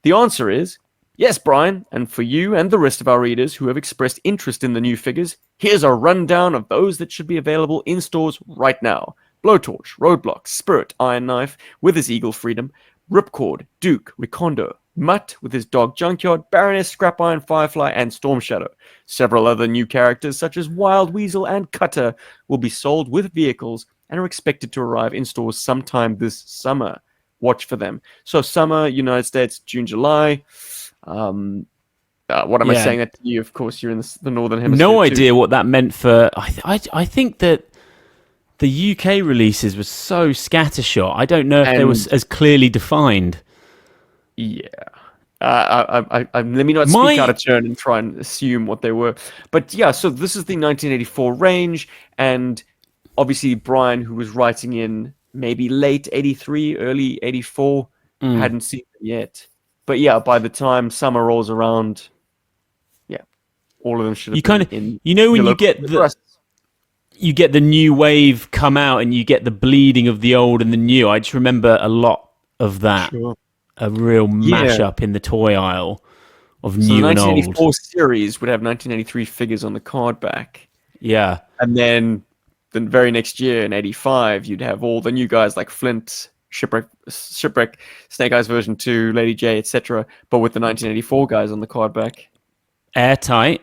The answer is yes, Brian. And for you and the rest of our readers who have expressed interest in the new figures, here's a rundown of those that should be available in stores right now. Blowtorch, Roadblock, Spirit, Iron Knife with his Eagle Freedom, Ripcord, Duke, Recondo, Mutt with his Dog Junkyard, Baroness, Scrap Iron, Firefly, and Storm Shadow. Several other new characters such as Wild Weasel and Cutter will be sold with vehicles and are expected to arrive in stores sometime this summer. Watch for them. So summer, United States, June, July. What am I saying that to you? Of course, you're in the Northern Hemisphere. No idea what that meant for... I think that the UK releases were so scattershot. I don't know if they were as clearly defined. Yeah. Let me not speak out of turn and try and assume what they were. But yeah, so this is the 1984 range, and obviously Brian, who was writing in maybe late 83, early 84, hadn't seen it yet. But yeah, by the time summer rolls around, all of them should have You kind of, in you know, when your you get local the trusts. you get the new wave come out and you get the bleeding of the old and the new. I just remember a lot of that. Sure. A real mash-up in the toy aisle of So new the and old. 1984 series would have 1983 figures on the card back. Yeah. And then the very next year in 85, you'd have all the new guys like Flint, Shipwreck, Snake Eyes version 2, Lady J, etc. But with the 1984 guys on the card back. Airtight.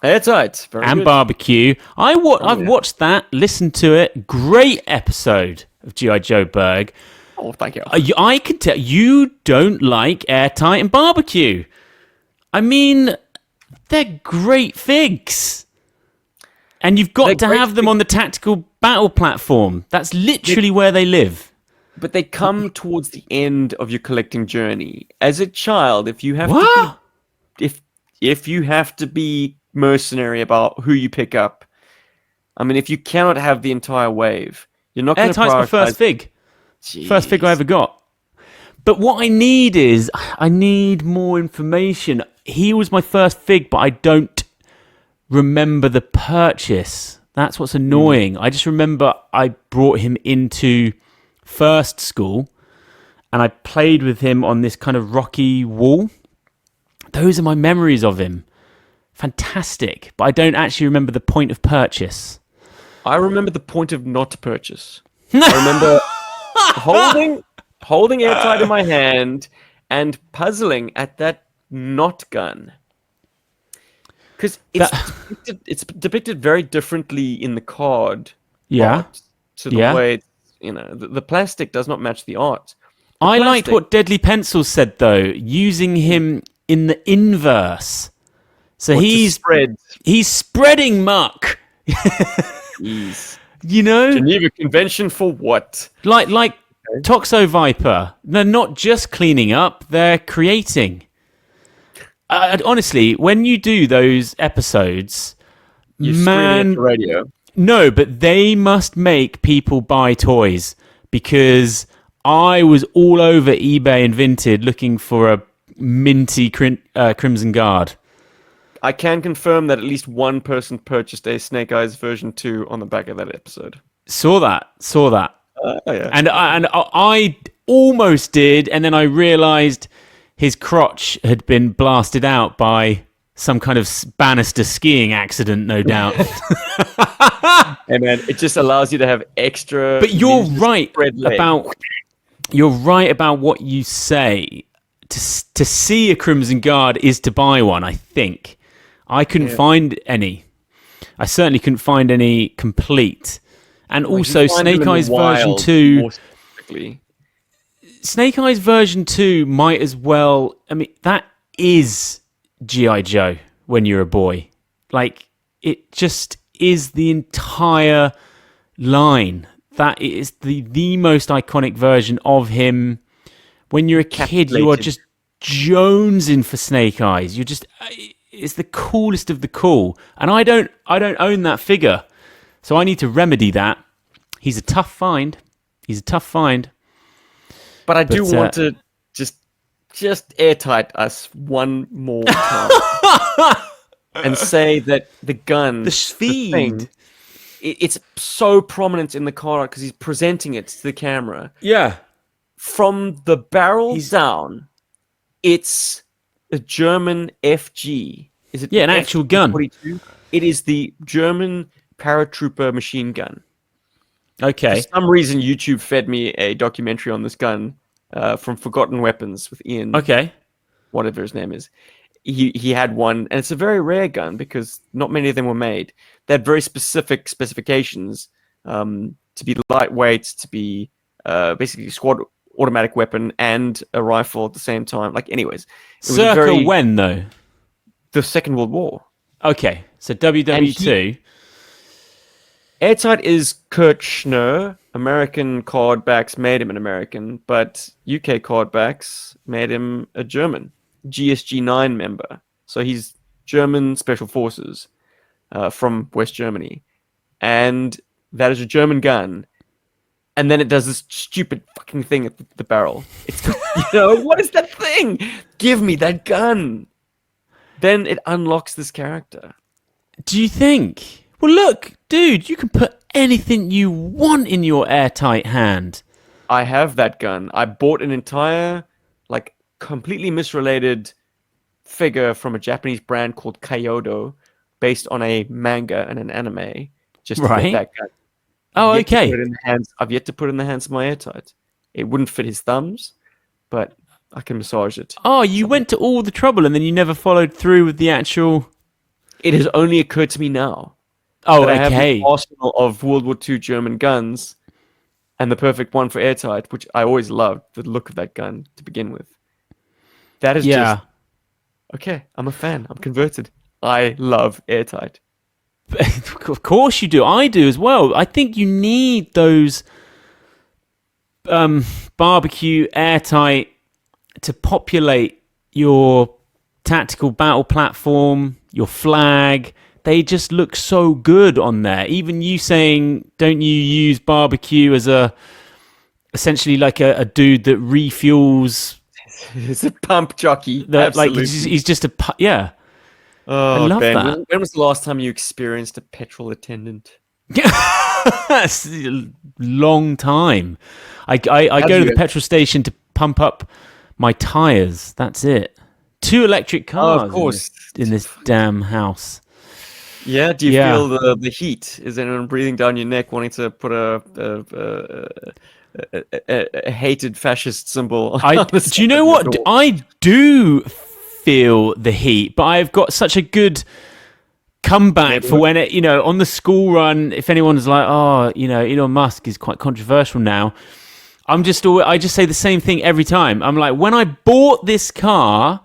Airtight. Very And good. Barbecue. I've watched that, listened to it. Great episode of GI Joburg. Oh, thank you. I can tell you don't like Airtight and Barbecue. I mean, they're great figs. And you've got to have them on the tactical battle platform. That's literally where they live. But they come towards the end of your collecting journey. As a child, if you have What? if you have to be mercenary about who you pick up, I mean, if you cannot have the entire wave, you're not going to prioritize. Airtight's my first fig. Jeez. First fig I ever got. But what I need is, I need more information. He was my first fig, but I don't remember the purchase. That's what's annoying. I just remember I brought him into first school and I played with him on this kind of rocky wall. Those are my memories of him. Fantastic. But I don't actually remember the point of purchase. I remember the point of not purchase. I remember holding Airtight in my hand and puzzling at that not gun. Because it's depicted very differently in the card. Yeah. Art to the way it's, the plastic does not match the art. I liked what Deadly Pencil said though, using him in the inverse. So he's spreading muck. Jeez. You know? Geneva Convention for what? Like Toxo Viper. They're not just cleaning up, they're creating. Honestly, when you do those episodes, You're screaming at the radio. No, but they must make people buy toys because I was all over eBay and Vinted looking for a minty Crimson Guard. I can confirm that at least one person purchased a Snake Eyes version 2 on the back of that episode. Saw that. Yeah. And I almost did, and then I realised his crotch had been blasted out by some kind of banister skiing accident, no doubt. Hey man, it just allows you to have extra. But you're right about what you say. To see a Crimson Guard is to buy one, I think. I couldn't find any. I certainly couldn't find any complete. And also Snake Eyes version 2. Snake Eyes version 2 might as well. I mean, that is GI Joe when you're a boy. Like, it just is the entire line. That is the most iconic version of him. When you're a kid, you are just jonesing for Snake Eyes. You're just, it's the coolest of the cool. And I don't own that figure, so I need to remedy that. He's a tough find. But I do want to just airtight us one more time and say that the gun, the speed, it's so prominent in the car because he's presenting it to the camera. Yeah. From the barrel down, it's a German FG. Is it? Yeah, an actual gun. It is the German paratrooper machine gun. Okay. For some reason, YouTube fed me a documentary on this gun from Forgotten Weapons with Ian. Okay. Whatever his name is. He had one, and it's a very rare gun because not many of them were made. They had very specific specifications to be lightweight, to be basically squad automatic weapon and a rifle at the same time. Like, anyways. Circa when, though? The Second World War. Okay, so WW2. Airtight is Kirchner. American card backs made him an American, but UK card backs made him a German. GSG9 member. So he's German Special Forces from West Germany. And that is a German gun. And then it does this stupid fucking thing at the barrel. It's, what is that thing? Give me that gun. then it unlocks this character. Do you think? Well, look, dude, you can put anything you want in your airtight hand. I have that gun. I bought an entire, like, completely misrelated figure from a Japanese brand called Kyoto, based on a manga and an anime, just to get that gun. Oh, okay. I've yet to put it in the hands of my airtight. It wouldn't fit his thumbs, but I can massage it. Oh, you went to all the trouble and then you never followed through with the actual... It has only occurred to me now. Oh, that okay. I have the arsenal of World War II German guns and the perfect one for airtight, which I always loved, the look of that gun to begin with. That is just... Okay, I'm a fan. I'm converted. I love airtight. Of course you do. I do as well. I think you need those barbecue airtight to populate your tactical battle platform, your flag. They just look so good on there. Even you saying, don't you use barbecue as essentially like a dude that refuels? It's a pump jockey. Absolutely. Like he's just yeah. Oh, I love Ben, that. when was the last time you experienced a petrol attendant? That's a long time. I go to the petrol station to pump up my tires. That's it. 2 electric cars of course. In this damn house. Yeah, do you feel the heat? Is anyone breathing down your neck wanting to put a hated fascist symbol on the do you know what? I do feel the heat, but I've got such a good comeback for when it, on the school run, if anyone's like, oh, Elon Musk is quite controversial now, I just say the same thing every time. I'm like, when I bought this car,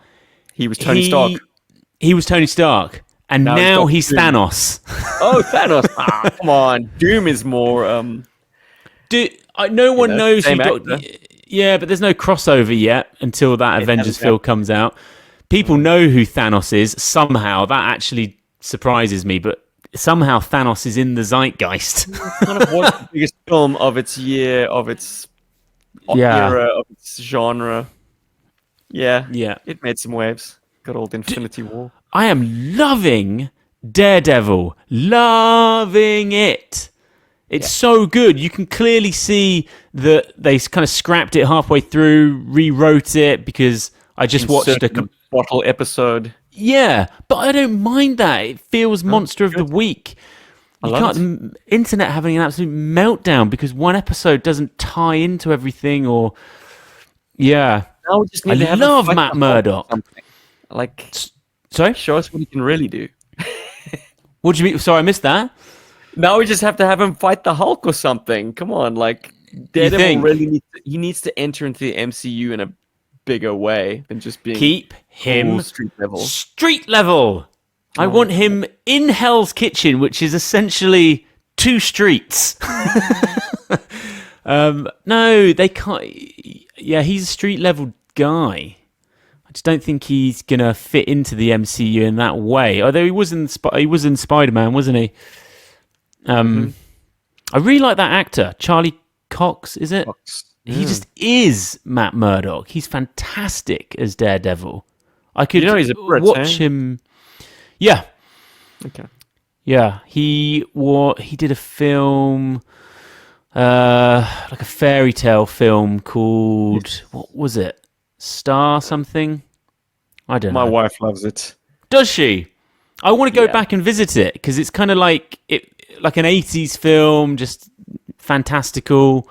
he was Tony Stark. He was Tony Stark. And now he's Thanos. Oh, Thanos. Come on. Doom is more... no one knows who yeah, but there's no crossover yet until that Avengers film comes out. People know who Thanos is. Somehow, that actually surprises me, but somehow Thanos is in the zeitgeist. Kind of was the biggest film of its year, of its era, of its genre. Yeah. It made some waves. Good old Infinity War. I am loving Daredevil. Loving it. It's so good. You can clearly see that they kind of scrapped it halfway through, rewrote it, because I just watched a bottle episode. Yeah, but I don't mind that. It feels Monster of the Week. Internet having an absolute meltdown because one episode doesn't tie into everything, or now we just need I love Matt Murdock. Sorry? Show us what he can really do. What do you mean? Sorry, I missed that. Now we just have to have him fight the Hulk or something. Come on, Daredevil really needs to enter into the MCU in a bigger way than just being keep him street level. Street level. I want him in Hell's Kitchen, which is essentially 2 streets. No, they can't. Yeah, he's a street level guy. I just don't think he's gonna fit into the MCU in that way. Although he was in Spider-Man, wasn't he? I really like that actor, Charlie Cox. Is it? He just is Matt Murdock. He's fantastic as Daredevil. I could he's a Brit, watch him. Yeah. Okay. Yeah, he did a film, like a fairy tale film called what was it? Star something? I don't know. My wife loves it. Does she? I want to go back and visit it because it's kind of like an 80s film, just fantastical.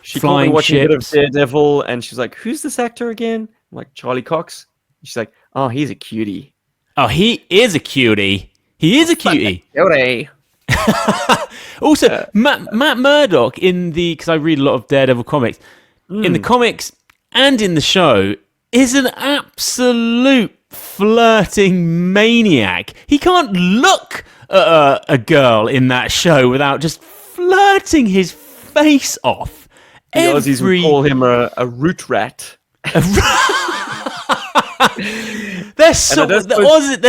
She called me watching a bit of Daredevil, and she's like, "Who's this actor again?" I'm like, "Charlie Cox." She's like, "Oh, he's a cutie." Oh, he is a cutie. He is a cutie. Cutie. Also, Matt Murdock because I read a lot of Daredevil comics. In the comics and in the show, is an absolute flirting maniac. He can't look at a girl in that show without just flirting his face off. The Aussies would call him a root rat. They're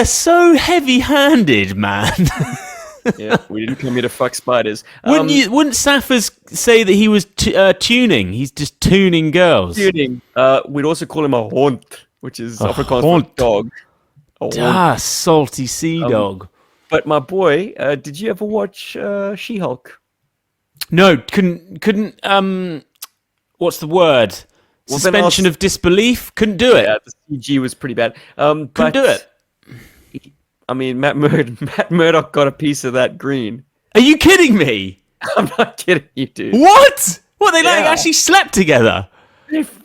so heavy-handed, man. Yeah, we didn't come here to fuck spiders. Wouldn't Saffers say that he was tuning? He's just tuning girls. Tuning. We'd also call him a hond, which is Afrikaans for dog. Salty Sea Dog. But my boy, did you ever watch She-Hulk? No, couldn't. What's the word? Well, Suspension of disbelief. Couldn't do it. Yeah, the CG was pretty bad. Couldn't do it. I mean, Matt Murdock got a piece of that green. Are you kidding me? I'm not kidding you, dude. What? What, they actually slept together?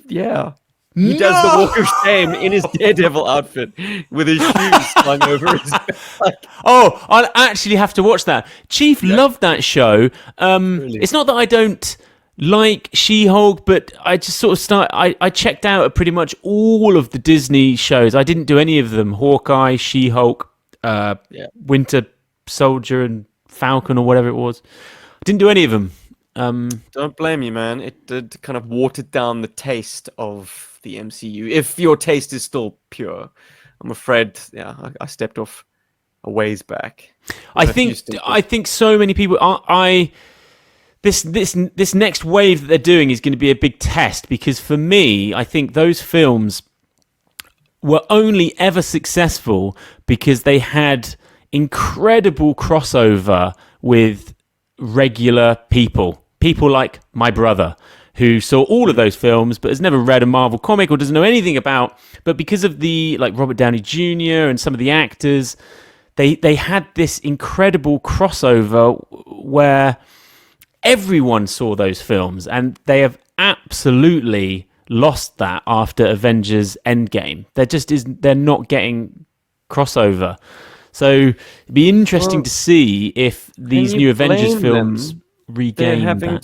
Yeah. He does the walk of shame in his Daredevil outfit with his shoes slung over his back. Oh, I'll actually have to watch that. Chief loved that show. Really? It's not that I don't like She-Hulk, but I just sort of I checked out pretty much all of the Disney shows. I didn't do any of them. Hawkeye, She-Hulk, Winter Soldier and Falcon or whatever it was. I didn't do any of them. Don't blame you, man. It did kind of watered down the taste of the MCU. If your taste is still pure, I'm afraid. Yeah, I stepped off a ways back. I think so many people. This next wave that they're doing is going to be a big test, because for me, I think those films were only ever successful because they had incredible crossover with regular people like my brother, who saw all of those films but has never read a Marvel comic or doesn't know anything about. But because of the Robert Downey Jr. and some of the actors, they had this incredible crossover where everyone saw those films, and they have absolutely lost that after Avengers Endgame. They're not getting crossover. So it'd be interesting to see if these new Avengers films regain They're having that.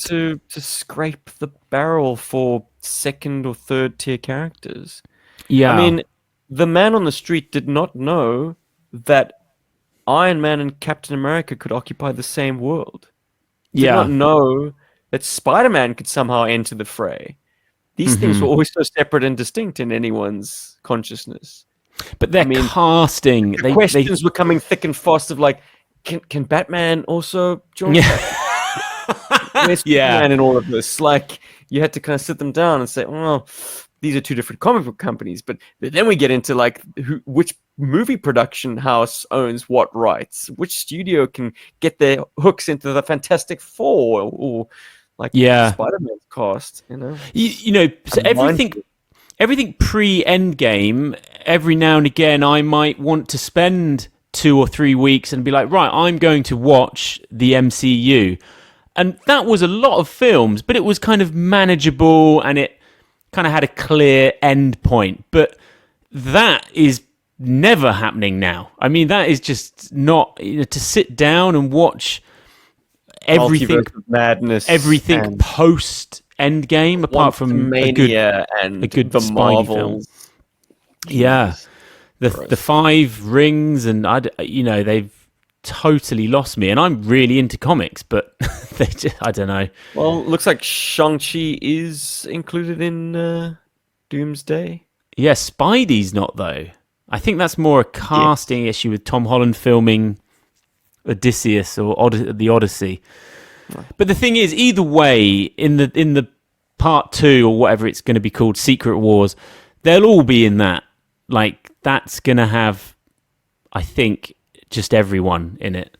to scrape the barrel for second or third tier characters. Yeah. I mean, the man on the street did not know that Iron Man and Captain America could occupy the same world. Did not know that Spider-Man could somehow enter the fray. These things were always so separate and distinct in anyone's consciousness. But they're casting. The questions were coming thick and fast of can Batman also join? Where's Superman in all of this? You had to kind of sit them down and say, well, these are two different comic book companies. But then we get into which movie production house owns what rights, which studio can get their hooks into the Fantastic Four or Spider-Man's cast. So everything pre-Endgame, every now and again, I might want to spend 2 or 3 weeks and be like, right, I'm going to watch the MCU. And that was a lot of films, but it was kind of manageable and it kind of had a clear end point. But that is never happening now. I mean, that is just not to sit down and watch everything madness, everything post Endgame, apart from a good the Spidey Marvels. film. Yeah, the 5 rings, and they've totally lost me. And I'm really into comics, but I don't know. Well, looks like Shang-Chi is included in Doomsday. Yeah, Spidey's not though. I think that's more a casting issue with Tom Holland filming Odysseus or the Odyssey. But the thing is, either way, in the part 2 or whatever it's going to be called, Secret Wars, they'll all be in that. That's going to have, I think, just everyone in it.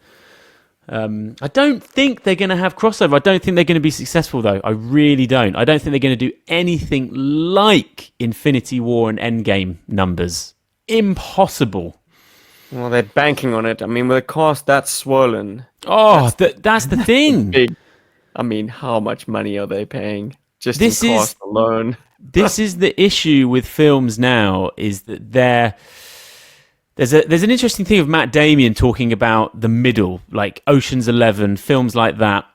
I don't think they're going to have crossover. I don't think they're going to be successful, though. I really don't. I don't think they're going to do anything like Infinity War and Endgame numbers. Impossible. Well, they're banking on it. I mean, with a cast that swollen. Oh, that's the thing. Big. I mean, how much money are they paying just in cost alone? This is the issue with films now, is that there's an interesting thing of Matt Damon talking about the middle, like Ocean's 11, films like that,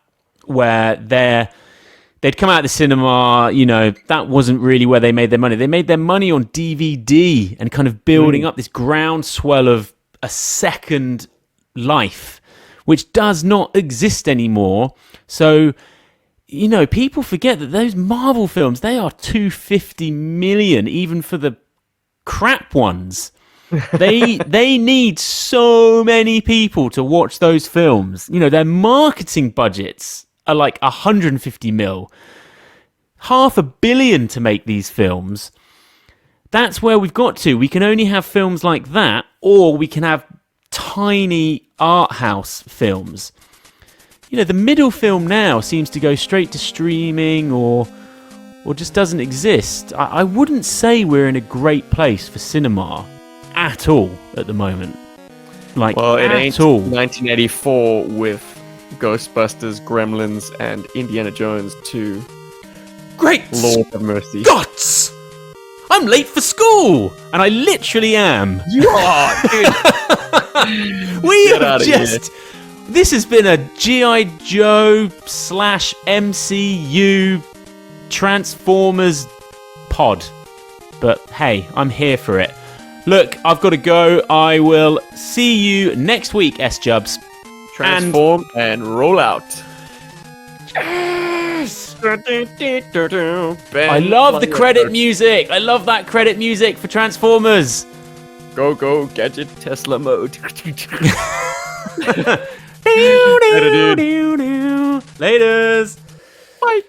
where they'd come out of the cinema, that wasn't really where they made their money. They made their money on DVD and kind of building up this groundswell of a second life, which does not exist anymore. So, people forget that those Marvel films, they are $250 million, even for the crap ones. They need so many people to watch those films. Their marketing budgets are like 150 mil, $500 million to make these films. That's where we've got to. We can only have films like that or we can have tiny art house films. You know, the middle film now seems to go straight to streaming or just doesn't exist. I wouldn't say we're in a great place for cinema at all at the moment. Like, well, it at ain't all. 1984 with Ghostbusters, Gremlins, and Indiana Jones 2. Great Lord have mercy. Scots! I'm late for school! And I literally am. You are, dude. We Get have outta just... This has been a G.I. Joe / MCU Transformers pod. But hey, I'm here for it. Look, I've got to go. I will see you next week, S-Jubs. Transform and roll out. Yes! I love the credit music. I love that credit music for Transformers. Go, go, gadget, Tesla mode. Laters. Bye.